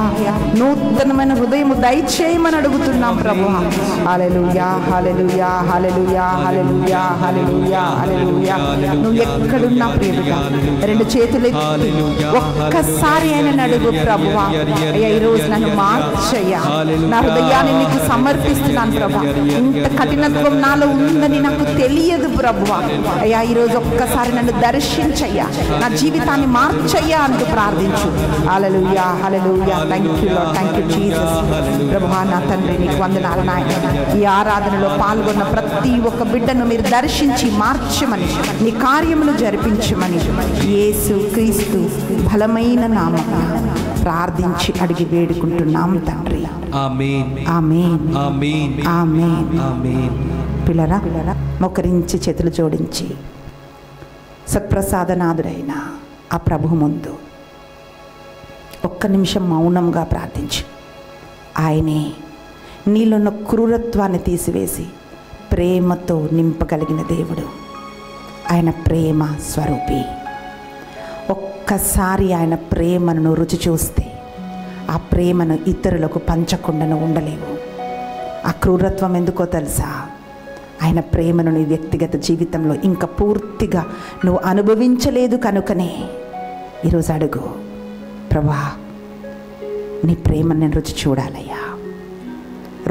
నూతనమైన హృదయము దయచేయమని అడుగుతున్నాం ప్రభు. హల్లెలూయా, హల్లెలూయా, హల్లెలూయా, హల్లెలూయా, హల్లెలూయా, హల్లెలూయా. నువ్వు ఎక్కడున్నా ప్రియగా రెండు చేతులు ఎత్తి ఒక్కసారి ఆయన అడుగు ప్రభువా. అయ్యా, ఈరోజు నన్ను మార్చయ్యా. నా హృదయాన్ని నీకు సమర్పిస్తున్నాను ప్రభా. ఇంత కఠినత్వం నాలో ఉందని నాకు తెలియదు ప్రభువా. అయ్యా, ఈరోజు ఒక్కసారి నన్ను దర్శించయ్యా, నా జీవితాన్ని మార్చయ్యా అంటూ ప్రార్థించు. Hallelujah, hallelujah. Thank you Lord, thank you Jesus. ప్రభువా, నా తండ్రి నీకు వందనాలు నాయన. ఈ ఆరాధనలో పాల్గొన్న ప్రతి ఒక్క బిడ్డను మీరు దర్శించి మార్చమని, నీ కార్యములు జరిపించమని యేసు క్రీస్తు బలమైన నామమున ప్రార్థించి అడిగి వేడుకుంటున్నాం తండ్రి. ఆమేన్, ఆమేన్, ఆమేన్, ఆమేన్, ఆమేన్. పిల్లరా మొకరించి చేతులు జోడించి సత్ప్రసాదనాథుడైన ఆ ప్రభు ముందు ఒక్క నిమిషం మౌనంగా ప్రార్థించు. ఆయనే నీలోన్న క్రూరత్వాన్ని తీసివేసి ప్రేమతో నింపగలిగిన దేవుడు. ఆయన ప్రేమ స్వరూపి. ఒక్కసారి ఆయన ప్రేమను రుచి చూస్తే ఆ ప్రేమను ఇతరులకు పంచకుండా ఉండలేవు. ఆ క్రూరత్వం ఎందుకో తెలుసా? ఆయన ప్రేమను నీ వ్యక్తిగత జీవితంలో ఇంకా పూర్తిగా నువ్వు అనుభవించలేదు కనుకనే ఈరోజు అడుగు, ప్రభా నీ ప్రేమను నేను రుచి చూడాలయ్యా.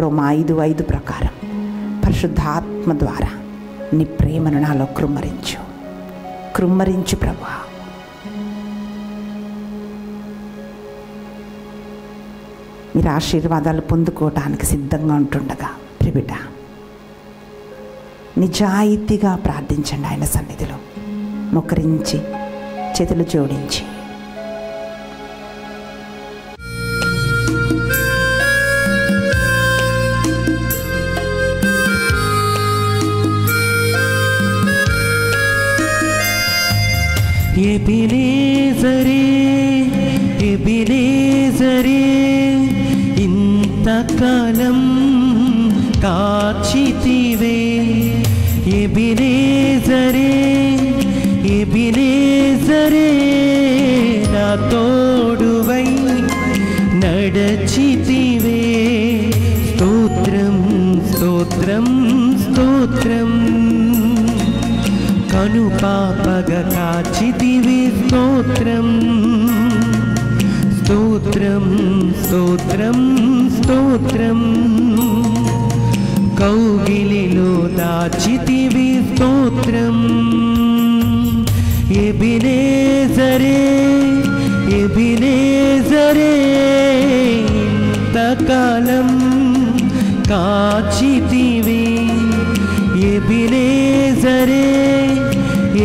రోమా 5:5 ప్రకారం పరిశుద్ధాత్మ ద్వారా నీ ప్రేమను నాలో కృమ్మరించు, కృమ్మరించు ప్రభా. మీరు ఆశీర్వాదాలు పొందుకోవటానికి సిద్ధంగా ఉంటుండగా ప్రియబిడ్డ నిజాయితీగా ప్రార్థించండి. ఆయన సన్నిధిలో మొకరించి చేతులు జోడించి ఎబినేజరే, ఎబినేజరే, ఇంతకాలం కాచితివే. ఎబినేజరే, ఎబినేజరే, నా తోడువై నడచితివే. స్తోత్రం, స్తోత్రం, స్తోత్రం. కను పాపగా కాచితివి. స్తోత్రం, స్తోత్రం, స్తోత్రం, స్తోత్రం. కౌగిలిలో దాచితివి. స్తోత్రం. ఎబినేజరే, ఎబినేజరే, ఇంతకాలం కాచితివి. ఎబినేజరే,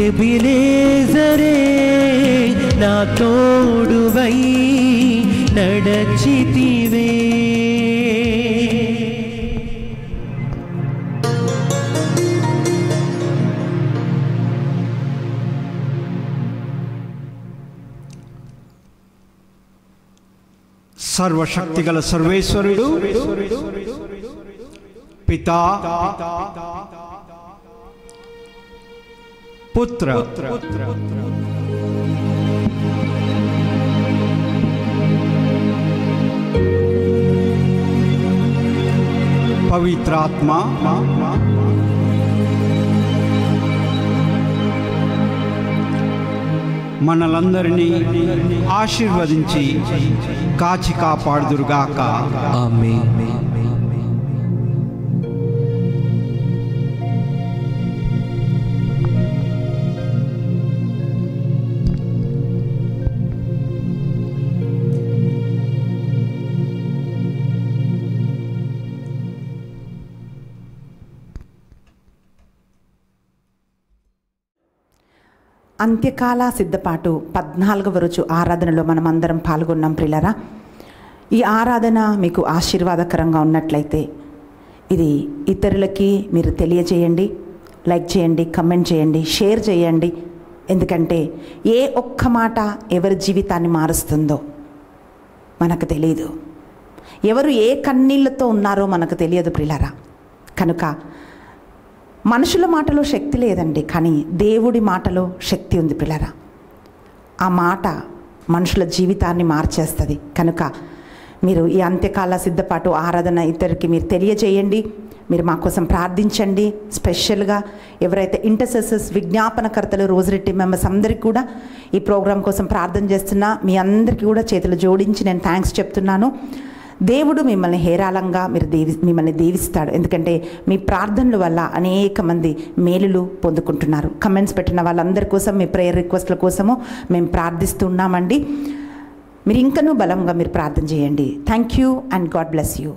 ఎబినేజరే, నా తోడువై నడచితివే. సర్వశక్తిగల సర్వేశ్వరుడు పితా, పుత్ర, పవిత్రాత్మ మనలందరినీ ఆశీర్వదించి కాచి కాపాడుదురుగాక. ఆమేన్. అంత్యకాల సిద్ధపాటు 14వ రోజు ఆరాధనలో మనం అందరం పాల్గొన్నాం ప్రియులారా. ఈ ఆరాధన మీకు ఆశీర్వాదకరంగా ఉన్నట్లయితే ఇది ఇతరులకి మీరు తెలియజేయండి, లైక్ చేయండి, కమెంట్ చేయండి, షేర్ చేయండి. ఎందుకంటే ఏ ఒక్క మాట ఎవరి జీవితాన్ని మారుస్తుందో మనకు తెలియదు. ఎవరు ఏ కన్నీళ్లతో ఉన్నారో మనకు తెలియదు ప్రియులారా. కనుక మనుషుల మాటలో శక్తి లేదండి, కానీ దేవుడి మాటలో శక్తి ఉంది పిల్లరా. ఆ మాట మనుషుల జీవితాన్ని మార్చేస్తుంది. కనుక మీరు ఈ అంత్యకాల సిద్ధపాటు ఆరాధన ఇతరులకి మీరు తెలియజేయండి. మీరు మా కోసం ప్రార్థించండి. స్పెషల్గా ఎవరైతే ఇంటర్సెసర్స్, విజ్ఞాపనకర్తలు, రోజరీ టీమ్ మెంబర్స్ అందరికీ కూడా ఈ ప్రోగ్రాం కోసం ప్రార్థన చేస్తున్నా మీ అందరికీ కూడా చేతులు జోడించి నేను థ్యాంక్స్ చెప్తున్నాను. దేవుడు మిమ్మల్ని హేరాళంగా మిమ్మల్ని దీవిస్తాడు. ఎందుకంటే మీ ప్రార్థనల వల్ల అనేక మంది మేలులు పొందుకుంటున్నారు. కమెంట్స్ పెట్టిన వాళ్ళందరి కోసం, మీ ప్రేయర్ రిక్వెస్ట్ల కోసము మేము ప్రార్థిస్తున్నామండి. మీరు ఇంకనూ బలంగా మీరు ప్రార్థన చేయండి. Thank you and God bless you.